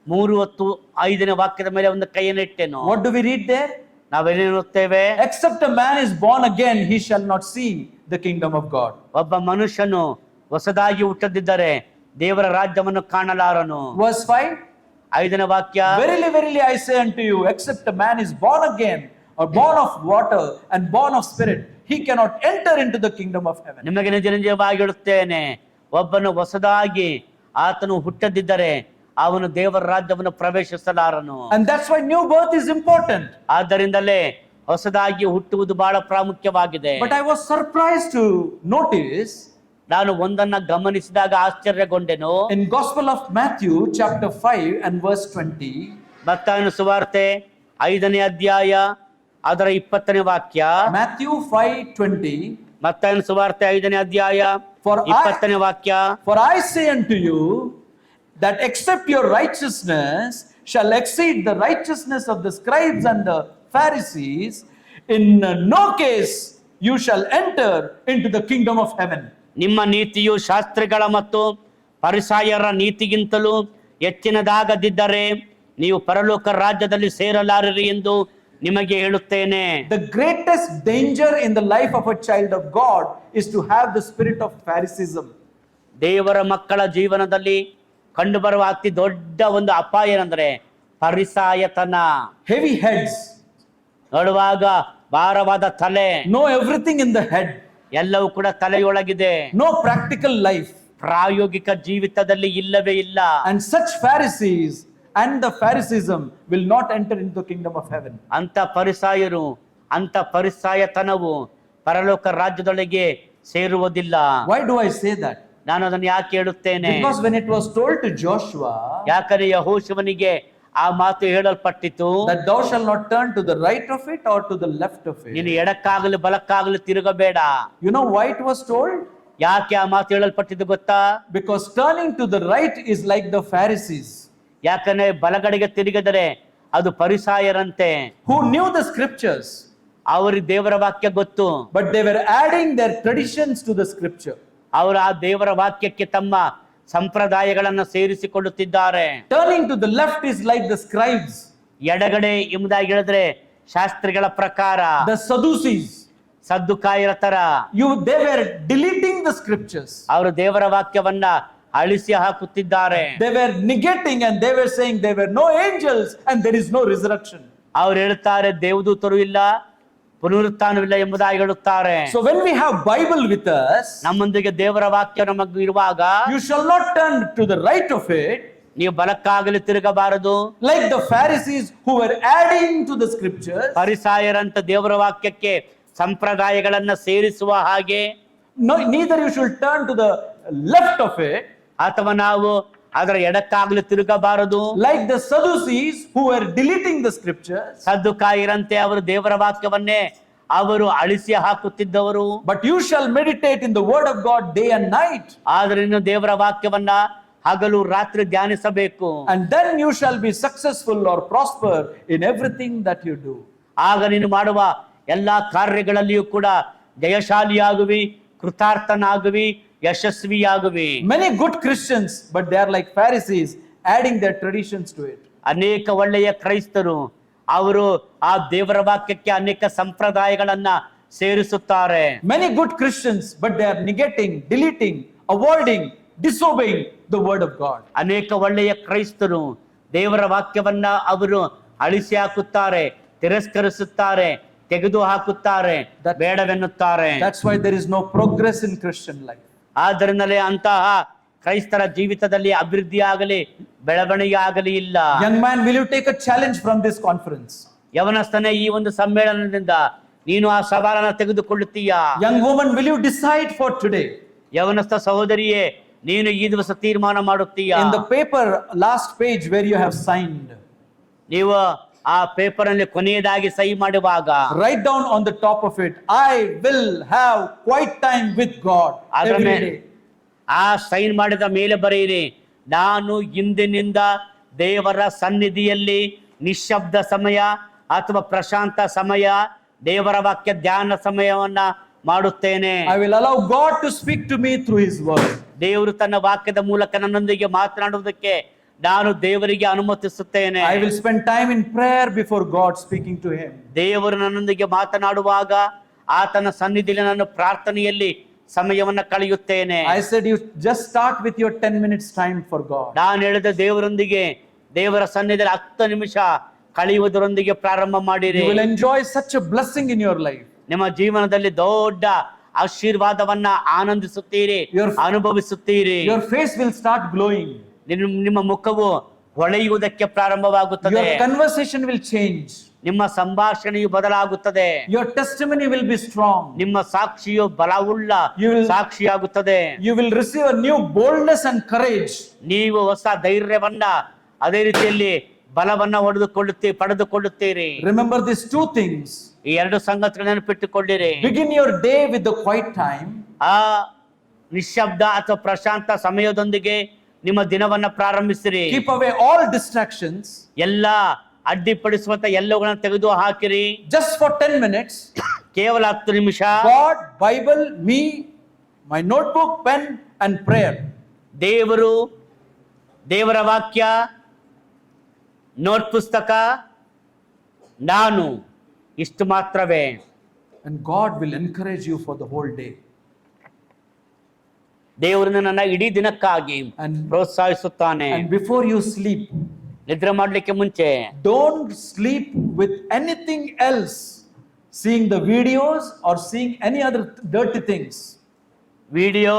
3 ಮತ್ತು 5ನೇ ವಾಕ್ಯದ ಮೇಲೆ ಒಂದು ಕೈಯನ್ನು ಇಟ್ಟೆನು. What do we read there? ನಾವೇನು ಓದ್ತೇವೆ? Except a man is born again, he shall not see the kingdom of God. ಒಬ್ಬ ಮನುಷ್ಯನು ಹೊಸದಾಗಿ ಹುಟ್ಟದಿದ್ದರೆ ದೇವರ ರಾಜ್ಯವನ್ನು ಕಾಣಲಾರನು. Verse 5. 5ನೇ ವಾಕ್ಯ, Verily, verily, I say unto you, except a man is born again, or born of water and born of spirit, he cannot enter into the kingdom of heaven. ನಿಮಗೆ ನಿಜ ನಿಜವಾಗಿ ಹೇಳುತ್ತೇನೆ, ಒಬ್ಬನು ಹೊಸದಾಗಿ ಆತನು ಹುಟ್ಟದಿದ್ದರೆ ಅವನು ದೇವರ ರಾಜ್ಯವನ್ನು ಪ್ರವೇಶಿಸಲಾರನು. And that's why new birth is important. ಆದ್ದರಿಂದಲೇ ಹೊಸದಾಗಿ ಹುಟ್ಟುವುದು ಬಹಳ ಪ್ರಾಮುಖ್ಯವಾಗಿದೆ. But I was surprised to notice ನಾನು ಒಂದನ್ನ ಗಮನಿಸಿದಾಗ ಆಶ್ಚರ್ಯಗೊಂಡೆನು. in Gospel of Matthew chapter 5 and verse 20, ಮತ್ತಾಯನ ಸುವಾರ್ತೆ 5ನೇ ಅಧ್ಯಾಯ ಅದರ 20ನೇ ವಾಕ್ಯ. Matthew 5:20, ಮತ್ತಾಯನ ಸುವಾರ್ತೆ 5ನೇ ಅಧ್ಯಾಯ For 20ನೇ ವಾಕ್ಯ, for I say unto you that except your righteousness shall exceed the righteousness of the scribes and the Pharisees, in no case you shall enter into the kingdom of heaven. ನಿಮ್ಮ ನೀತಿಯು ಶಾಸ್ತ್ರಿಗಳ ಮತ್ತು ಫರಿಸಾಯರ ನೀತಿಗಿಂತಲೂ ಹೆಚ್ಚಿನದಾಗದಿದ್ದರೆ ನೀವು ಪರಲೋಕ ರಾಜ್ಯದಲ್ಲಿ ಸೇರಲಾರಿರಿ ಎಂದು ನಿಮಗೆ ಹೇಳುತ್ತೇನೆ. The greatest danger in the life of a child of God is to have the spirit of Phariseeism. ದೇವರ ಮಕ್ಕಳ ಜೀವನದಲ್ಲಿ ಕಂಡುಬರುವ ಅತಿ ದೊಡ್ಡ ಒಂದು ಅಪಾಯ ಏನಂದ್ರೆ ಫರಿಸಾಯತನ. Heavy heads, ನೋಡುವಾಗ ಭಾರವಾದ ತಲೆ, know everything in the head, ಎಲ್ಲವೂ ಕೂಡ ತಲೆಯೊಳಗಿದೆ, no practical life. ಪ್ರಾಯೋಗಿಕ ಜೀವಿತದಲ್ಲಿ ಇಲ್ಲವೇ ಇಲ್ಲ. And such Pharisees and the Phariseeism will not enter into the kingdom of heaven. ಅಂತ ಫರಿಸಾಯರು, ಅಂತ ಫರಿಸಾಯತನವು ಪರಲೋಕ ರಾಜ್ಯದೊಳಗೆ ಸೇರುವುದಿಲ್ಲ. Why do I say that? ನಾನು ಅದನ್ನು ಯಾಕೆ ಹೇಳುತ್ತೇನೆ? Because when it was told to Joshua ಯಾಕಂದ್ರೆ ಯೆಹೋಶುವನಿಗೆ ಆ ಮಾತು ಹೇಳಲ್ಪಟ್ಟಿತು, that thou shalt not turn to the right of it or to the left of it. ನೀನು ಎಡಕ್ಕಾಗಲಿ ಬಲಕ್ಕಾಗಲಿ ತಿರುಗಬೇಡ. You know why it was told? ಯಾಕೆ ಆ ಮಾತು ಹೇಳಲ್ಪಟ್ಟಿದ್ದು ಗೊತ್ತಾ? Because turning to the right is like the Pharisees, ಯಾಕಂದ್ರೆ ಬಲಗಡೆಗೆ ತಿರುಗಿದರೆ ಅದು ಫರಿಸಾಯರಂತೆ. who knew the scriptures, ಅವರಿಗೆ ದೇವರ ವಾಕ್ಯ ಗೊತ್ತು, but they were adding their traditions to the scripture. ಅವರು ಆ ದೇವರ ವಾಕ್ಯಕ್ಕೆ ತಮ್ಮ ಸಂಪ್ರದಾಯಗಳನ್ನು ಸೇರಿಸಿಕೊಳ್ಳುತ್ತಿದ್ದಾರೆ. Turning to the left is like the scribes, ಎಡಗಡೆ ಎಂಬುದಾಗಿ ಹೇಳಿದ್ರೆ ಶಾಸ್ತ್ರಿಗಳ ಪ್ರಕಾರ, the Sadducees. ಸದ್ದುಕಾಯರ ತರ They were deleting the scriptures. ಅವರು ದೇವರ ವಾಕ್ಯವನ್ನ ಅಳಿಸಿ ಹಾಕುತ್ತಿದ್ದಾರೆ. They were negating and they were saying there were no angels and there is no resurrection. ಅವ್ರು ಹೇಳ್ತಾರೆ ದೇವದೂತರು ಇಲ್ಲ, ಪುನರುತ್ಥಾನವಿಲ್ಲ ಎಂಬುದಾಗಿ ಹೇಳುತ್ತಾರೆ. So when we have Bible with us, ನಮ್ಮೊಂದಿಗೆ ದೇವರ ವಾಕ್ಯ ನಮಗೆ ಇರುವಾಗ you shall not turn to the right of it ನೀವು ಬಲಕ್ಕಾಗಲಿ ತಿರುಗಬಾರದು. like the Pharisees who were adding to the scriptures. ಪರಿಸಾಯರಂತ ದೇವರ ವಾಕ್ಯಕ್ಕೆ ಸಂಪ್ರದಾಯಗಳನ್ನ ಸೇರಿಸುವ ಹಾಗೆ No, neither you should turn to the left of it ಅಥವಾ ನಾವು ಅದರ ಎಡಕ್ಕಾಗಲಿ ತಿರುಗಬಾರದು. like the Sadducees who were deleting the scriptures. ಸದ್ದುಕಾಯರಂತೆ ಅವರು ದೇವರ ವಾಕ್ಯವನ್ನೇ ಅವರು ಅಳಿಸಿ ಹಾಕುತ್ತಿದ್ದವರು. But you shall meditate in the word of God day and night, ಆದ್ರೆ ಇನ್ನು ದೇವರ ವಾಕ್ಯವನ್ನ ಹಗಲು ರಾತ್ರಿ ಧ್ಯಾನಿಸಬೇಕು. and then you shall be successful or prosper in everything that you do. ಆಗ ನೀನು ಮಾಡುವ ಎಲ್ಲಾ ಕಾರ್ಯಗಳಲ್ಲಿಯೂ ಕೂಡ ಜಯಶಾಲಿಯಾಗುವಿ, ಕೃತಾರ್ಥನಾಗುವಿ, ಯಶಸ್ವಿಯಾಗುವಿ. Many good Christians, but they are like Pharisees, adding their traditions to it. ಅನೇಕ ಒಳ್ಳೆಯ ಕ್ರೈಸ್ತರು ಅವರು ಆ ದೇವರ ವಾಕ್ಯಕ್ಕೆ ಅನೇಕ ಸಂಪ್ರದಾಯಗಳನ್ನ ಸೇರಿಸುತ್ತಾರೆ. Many good Christians, but they are negating, deleting, avoiding, disobeying the word of God. ಅನೇಕ ಒಳ್ಳೆಯ ಕ್ರೈಸ್ತರು ದೇವರ ವಾಕ್ಯವನ್ನ ಅವರು ಅಳಿಸಿ ಹಾಕುತ್ತಾರೆ, ತಿರಸ್ಕರಿಸುತ್ತಾರೆ, ತೆಗೆದು ಹಾಕುತ್ತಾರೆ, ಬೇಡವೆನ್ನುತ್ತಾರೆ. That's why there is no progress in Christian life. ಆದ್ದರಿಂದಲೇ ಅಂತಹ ಕ್ರೈಸ್ತರ ಜೀವಿತದಲ್ಲಿ ಅಭಿವೃದ್ಧಿ ಆಗಲಿ ಬೆಳವಣಿಗೆ ಆಗಲಿ ಇಲ್ಲ. Young man, will you take a challenge from this conference? ಯವನಸ್ಥನೇ ಈ ಒಂದು ಸಮ್ಮೇಳನದಿಂದ ನೀನು ಆ ಸವಾಲನ್ನು ತೆಗೆದುಕೊಳ್ಳುತ್ತೀಯಾ? Young woman, will you decide for today? ಯವನಸ್ಥ ಸಹೋದರಿಯೇ, ನೀನು ಈ ದಿವಸ ತೀರ್ಮಾನ ಮಾಡುತ್ತೀಯಾ? In the paper, last page where you have signed, ನೀವು ಆ ಪೇಪರ್ ಅಲ್ಲಿ ಕೊನೆಯದಾಗಿ ಸಹಿ ಮಾಡುವಾಗ write down on the top of it, I will have quiet time with God every day. ಆ ಸೈನ್ ಮಾಡಿದ ಮೇಲೆ ಬರೆಯಿರಿ, ನಾನು ಇಂದಿನಿಂದ ದೇವರ ಸನ್ನಿಧಿಯಲ್ಲಿ ನಿಶ್ಶಬ್ದ ಸಮಯ ಅಥವಾ ಪ್ರಶಾಂತ ಸಮಯ, ದೇವರ ವಾಕ್ಯ ಧ್ಯಾನ ಸಮಯವನ್ನ ಮಾಡುತ್ತೇನೆ. I will allow God to speak to me through His word. ದೇವರು ತನ್ನ ವಾಕ್ಯದ ಮೂಲಕ ನನ್ನೊಂದಿಗೆ ಮಾತನಾಡುವುದಕ್ಕೆ ನಾನು ದೇವರಿಗೆ ಅನುಮತಿಸುತ್ತೇನೆ. I will spend time in prayer before God speaking to Him. ದೇವರು ನನ್ನೊಂದಿಗೆ ಮಾತನಾಡುವಾಗ ಆತನ ಸನ್ನಿಧಿಯಲ್ಲಿ ನಾನು ಪ್ರಾರ್ಥನೆಯಲ್ಲಿ ಸಮಯವನ್ನ ಕಳೆಯುತ್ತೇನೆ. I said you just start with your 10 minutes time for God. ನಾನು ಹೇಳಿದ ದೇವರೊಂದಿಗೆ ದೇವರ ಸನ್ನಿಧಿಯಲ್ಲಿ 10 ನಿಮಿಷ ಕಳೆಯುವುದರೊಂದಿಗೆ ಪ್ರಾರಂಭ ಮಾಡಿರಿ. You will enjoy such a blessing in your life. ನಿಮ್ಮ ಜೀವನದಲ್ಲಿ ದೊಡ್ಡ ಆಶೀರ್ವಾದವನ್ನ ಆನಂದಿಸುತ್ತೀರಿ, ಅನುಭವಿಸುತ್ತೀರಿ. Your face will start glowing. ನಿಮ್ಮ ಮುಖವು ಹೊಳೆಯುವುದಕ್ಕೆ ಪ್ರಾರಂಭವಾಗುತ್ತದೆ. Your conversation will change. ನಿಮ್ಮ ಸಂಭಾಷಣೆಯು ಬದಲಾಗುತ್ತದೆ. Your testimony will be strong. ನಿಮ್ಮ ಸಾಕ್ಷಿಯು ಬಲವುಳ್ಳ ಸಾಕ್ಷಿಯಾಗುತ್ತದೆ. You will receive a new boldness and courage. ನೀವು ಹೊಸ ಧೈರ್ಯವನ್ನ ಅದೇ ರೀತಿಯಲ್ಲಿ ಬಲವನ್ನ ಪಡೆದುಕೊಳ್ಳುತ್ತೀರಿ. Remember these two things. ಈ ಎರಡು ಸಂಗತಿಗಳನ್ನು ನೆನಪಿಟ್ಟುಕೊಳ್ಳಿರಿ. Begin your day with the quiet time. ಆ ನಿಶ್ಶಬ್ದ ಅಥವಾ ಪ್ರಶಾಂತ ಸಮಯದೊಂದಿಗೆ ನಿಮ್ಮ ದಿನವನ್ನ ಪ್ರಾರಂಭಿಸಿರಿ. Keep away all distractions. ಎಲ್ಲ ಅಡ್ಡಿಪಡಿಸುವಂತ ಎಲ್ಲವುಗಳನ್ನು ತೆಗೆದು ಹಾಕಿರಿ. Just for 10 minutes. ಕೇವಲ 10 ನಿಮಿಷ. God, Bible, me, my notebook, pen and prayer. ದೇವರು, ದೇವರ ವಾಕ್ಯ, ನೋಟ್ ಪುಸ್ತಕ, ನಾನು, ಇಷ್ಟು ಮಾತ್ರವೇ. And God will encourage you for the whole day. ದೇವರು ನನ್ನ ಇಡೀ ದಿನಕ್ಕಾಗಿ ಪ್ರೋತ್ಸಾಹಿಸುತ್ತಾನೆ. And before you sleep, ನಿದ್ರೆ ಮಾಡಲಿಕ್ಕೆ ಮುಂಚೆ don't sleep with anything else, seeing the videos or seeing any other dirty things. Video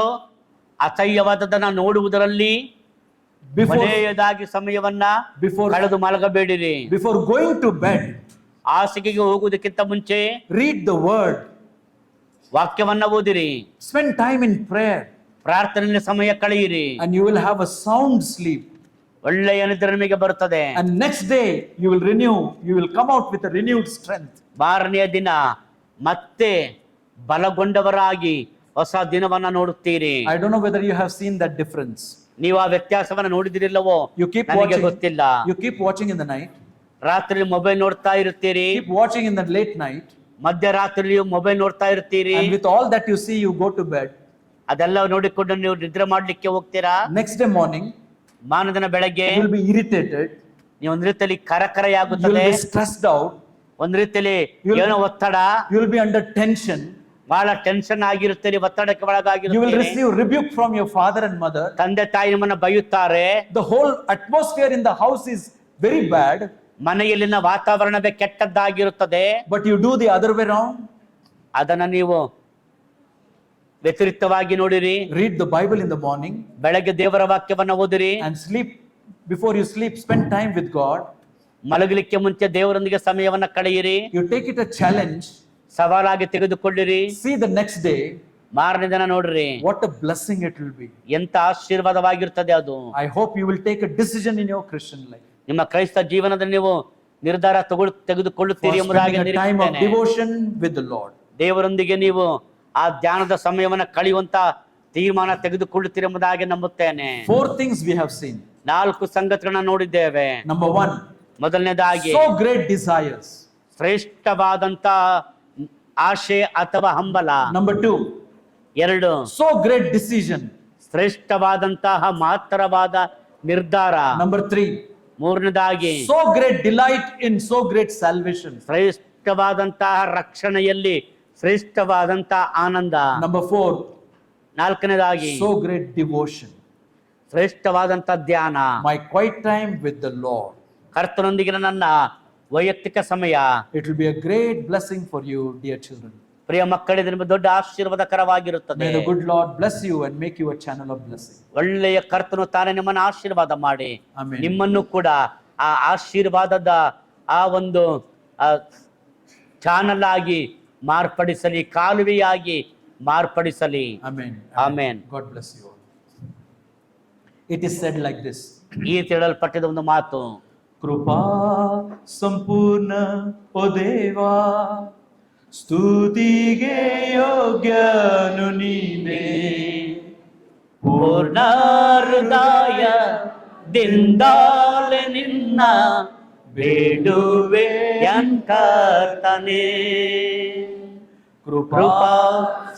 ಅಸಹ್ಯವಾದದನ್ನ ನೋಡುವುದರಲ್ಲಿ ಕೊನೆಯದಾಗಿ ಸಮಯವನ್ನ ಕಳೆದು ಮಲಗಬೇಡಿರಿ. Before going to bed, ಹಾಸಿಗೆಗೆ ಹೋಗುವುದಕ್ಕಿಂತ ಮುಂಚೆ read the word. ವಾಕ್ಯವನ್ನ ಓದಿರಿ. Spend time in prayer. ಪ್ರಾರ್ಥನೆಯಲ್ಲಿ ಸಮಯ ಕಳೆಯಿರಿ. And you will have a sound sleep. ಒಳ್ಳೆಯ ನಿದ್ರೆ ನಿಮಗೆ ಬರುತ್ತದೆ. And next day you will come out with a renewed strength. ಮಾರನೆಯ ದಿನ ಮತ್ತೆ ಬಲಗೊಂಡವರಾಗಿ ಹೊಸ ದಿನವನ್ನ ನೋಡುತ್ತೀರಿ. I don't know whether you have seen that difference. ನೀವು ಆ ವ್ಯತ್ಯಾಸವನ್ನ ನೋಡಿದಿರಿಲ್ಲವೋ ನನಗೆ ಗೊತ್ತಿಲ್ಲ. You keep watching in the night. ರಾತ್ರಿ ಮೊಬೈಲ್ ನೋಡ್ತಾ ಇರುತ್ತೀರಿ. Keep watching in the late night. ಮಧ್ಯರಾತ್ರಿ ಮೊಬೈಲ್ ನೋಡ್ತಾ ಇರ್ತೀರಿ. And with all that you see, you go to bed. ಅದೆಲ್ಲ ನೋಡಿಕೊಂಡು ನೀವು ನಿದ್ರೆ ಮಾಡ್ಲಿಕ್ಕೆ ಹೋಗ್ತೀರಾ. Next day morning, ಮಾನದಿನ ಬೆಳಗ್ಗೆ you will be irritated, ನೀವು ಒಂದ್ ರೀತಿಯಲ್ಲಿ ಕರಕರ you will ಆಗುತ್ತದೆ, be stressed out, ಒಂದ್ ರೀತಿಯಲ್ಲಿ You'll- ಏನೋ ಒತ್ತಡ, you will be under tension, ಬಹಳ ಟೆನ್ಷನ್ ಆಗಿರುತ್ತೀರಿ, ಒತ್ತಡಕ್ಕೆ you will ಒಳಗಾಗಿರುತ್ತೀರಿ. receive rebuke from your father and mother. ತಂದೆ ತಾಯಿ ನಿಮ್ಮನ್ನ ಬೈಯುತ್ತಾರೆ. The whole atmosphere in the house is very bad, ಮನೆಯಲ್ಲಿನ ವಾತಾವರಣವೇ ಕೆಟ್ಟದ್ದಾಗಿರುತ್ತದೆ. but you do the other way around. ಅದನ್ನ ನೀವು ವ್ಯತಿರಿಕ್ತವಾಗಿ ನೋಡಿರಿ. Read the Bible in the morning ಬೆಳಗ್ಗೆ ದೇವರ ವಾಕ್ಯವನ್ನ ಓದಿರಿ. and sleep. Before you sleep, spend time with God. ಮಲಗಲಿಕ್ಕೆ ಮುಂಚೆ ದೇವರೊಂದಿಗೆ ಸಮಯವನ್ನ ಕಳೆಯಿರಿ. You take it a challenge. ಸವಾಲಾಗಿ ತೆಗೆದುಕೊಳ್ಳಿರಿ. See the next day, ಮಾರನೇ ದಿನ ನೋಡ್ರಿ, what a blessing it will be. ಎಂತ ಆಶೀರ್ವಾದವಾಗಿರ್ತದೆ ಅದು. I hope you will take a decision in your Christian life ನಿಮ್ಮ ಕ್ರೈಸ್ತ ಜೀವನದಲ್ಲಿ ನೀವು ನಿರ್ಧಾರ for ತೆಗೆದುಕೊಳ್ಳುತ್ತೀರಿ ಎಂಬುದಾಗಿ spending a time of ನಿರೀಕ್ಷಿಸುತ್ತೇನೆ. devotion with the Lord. ದೇವರೊಂದಿಗೆ ನೀವು ಆ ಧ್ಯಾನದ ಸಮಯವನ್ನ ಕಳೆಯುವಂತ ತೀರ್ಮಾನ ತೆಗೆದುಕೊಳ್ಳುತ್ತೀರಿ ಎಂಬುದಾಗಿ ನಂಬುತ್ತೇನೆ. 4 things we have seen. 4 ಸಂಗತಿಗಳನ್ನ ನೋಡಿದ್ದೇವೆ. Number 1, ಮೊದಲನೇದಾಗಿ so great desires. ಶ್ರೇಷ್ಠವಾದಂತ ಆಶೆ ಅಥವಾ ಹಂಬಲ. Number 2, 2, so great decision. ಶ್ರೇಷ್ಠವಾದಂತಹ ಮಹತ್ತರವಾದ ನಿರ್ಧಾರ. Number 3, ಮೂರನೇದಾಗಿ so great delight in so great salvation. ಶ್ರೇಷ್ಠವಾದಂತಹ ರಕ್ಷಣೆಯಲ್ಲಿ ಶ್ರೇಷ್ಠವಾದಂತಹ ಆನಂದ. Number 4, ನಾಲ್ಕನೇದಾಗಿ so great devotion. ಶ್ರೇಷ್ಠವಾದಂತ ಧ್ಯಾನ. My quiet time with the Lord. ಕರ್ತನೊಂದಿಗಿನ ನನ್ನ ವೈಯಕ್ತಿಕ ಸಮಯ. It will be a great blessing for you, dear children. ಪ್ರಿಯ ಮಕ್ಕಳಿಗೆ ನಿಮಗೆ ದೊಡ್ಡ ಆಶೀರ್ವಾದಕರವಾಗಿರುತ್ತದೆ. May the good Lord bless you and make you a channel of blessing. ಒಳ್ಳೆಯ ಕರ್ತನು ತಾನೇ ನಿಮ್ಮನ್ನು ಆಶೀರ್ವಾದ ಮಾಡಿ Amen. ನಿಮ್ಮನ್ನು ಕೂಡ ಆ ಆಶೀರ್ವಾದದ ಆ ಒಂದು ಚಾನಲ್ ಆಗಿ ಮಾರ್ಪಡಿಸಲಿ, ಕಾಲುವೆಯಾಗಿ ಮಾರ್ಪಡಿಸಲಿ. Amen. Amen. God bless you all. It is said like this. ಈ ತಿಳಲ್ಪಟ್ಟಿದ ಒಂದು ಮಾತು, ಕೃಪಾ ಸಂಪೂರ್ಣ ಓ ದೇವಾ, ಸ್ತುತಿಗೆ ಯೋಗ್ಯನು ನೀನೇ, ಪೂರ್ಣ ಹೃದಯದಿಂದಲೇ ನಿನ್ನ ಬೇಡುವೆ ಕರ್ತನೇ. ಕೃಪಾ ಕೃಪಾ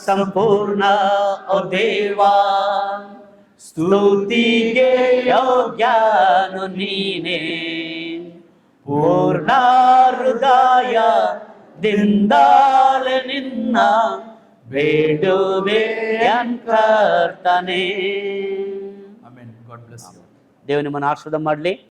ಸಂಪೂರ್ಣ ಓ ದೇವಾ, ಸ್ತುತಿಗೆ ಯೋಗ್ಯನು ನೀನೇ, ಪೂರ್ಣ ಹೃದಯದಿಂದಲೇ ನಿನ್ನ ಬೇಡುವೆ ಕರ್ತನೇ. Amen. God bless you. ದೇವರು ನಿಮ್ಮನ್ನು ಆಶೀರ್ವಾದ ಮಾಡಲಿ.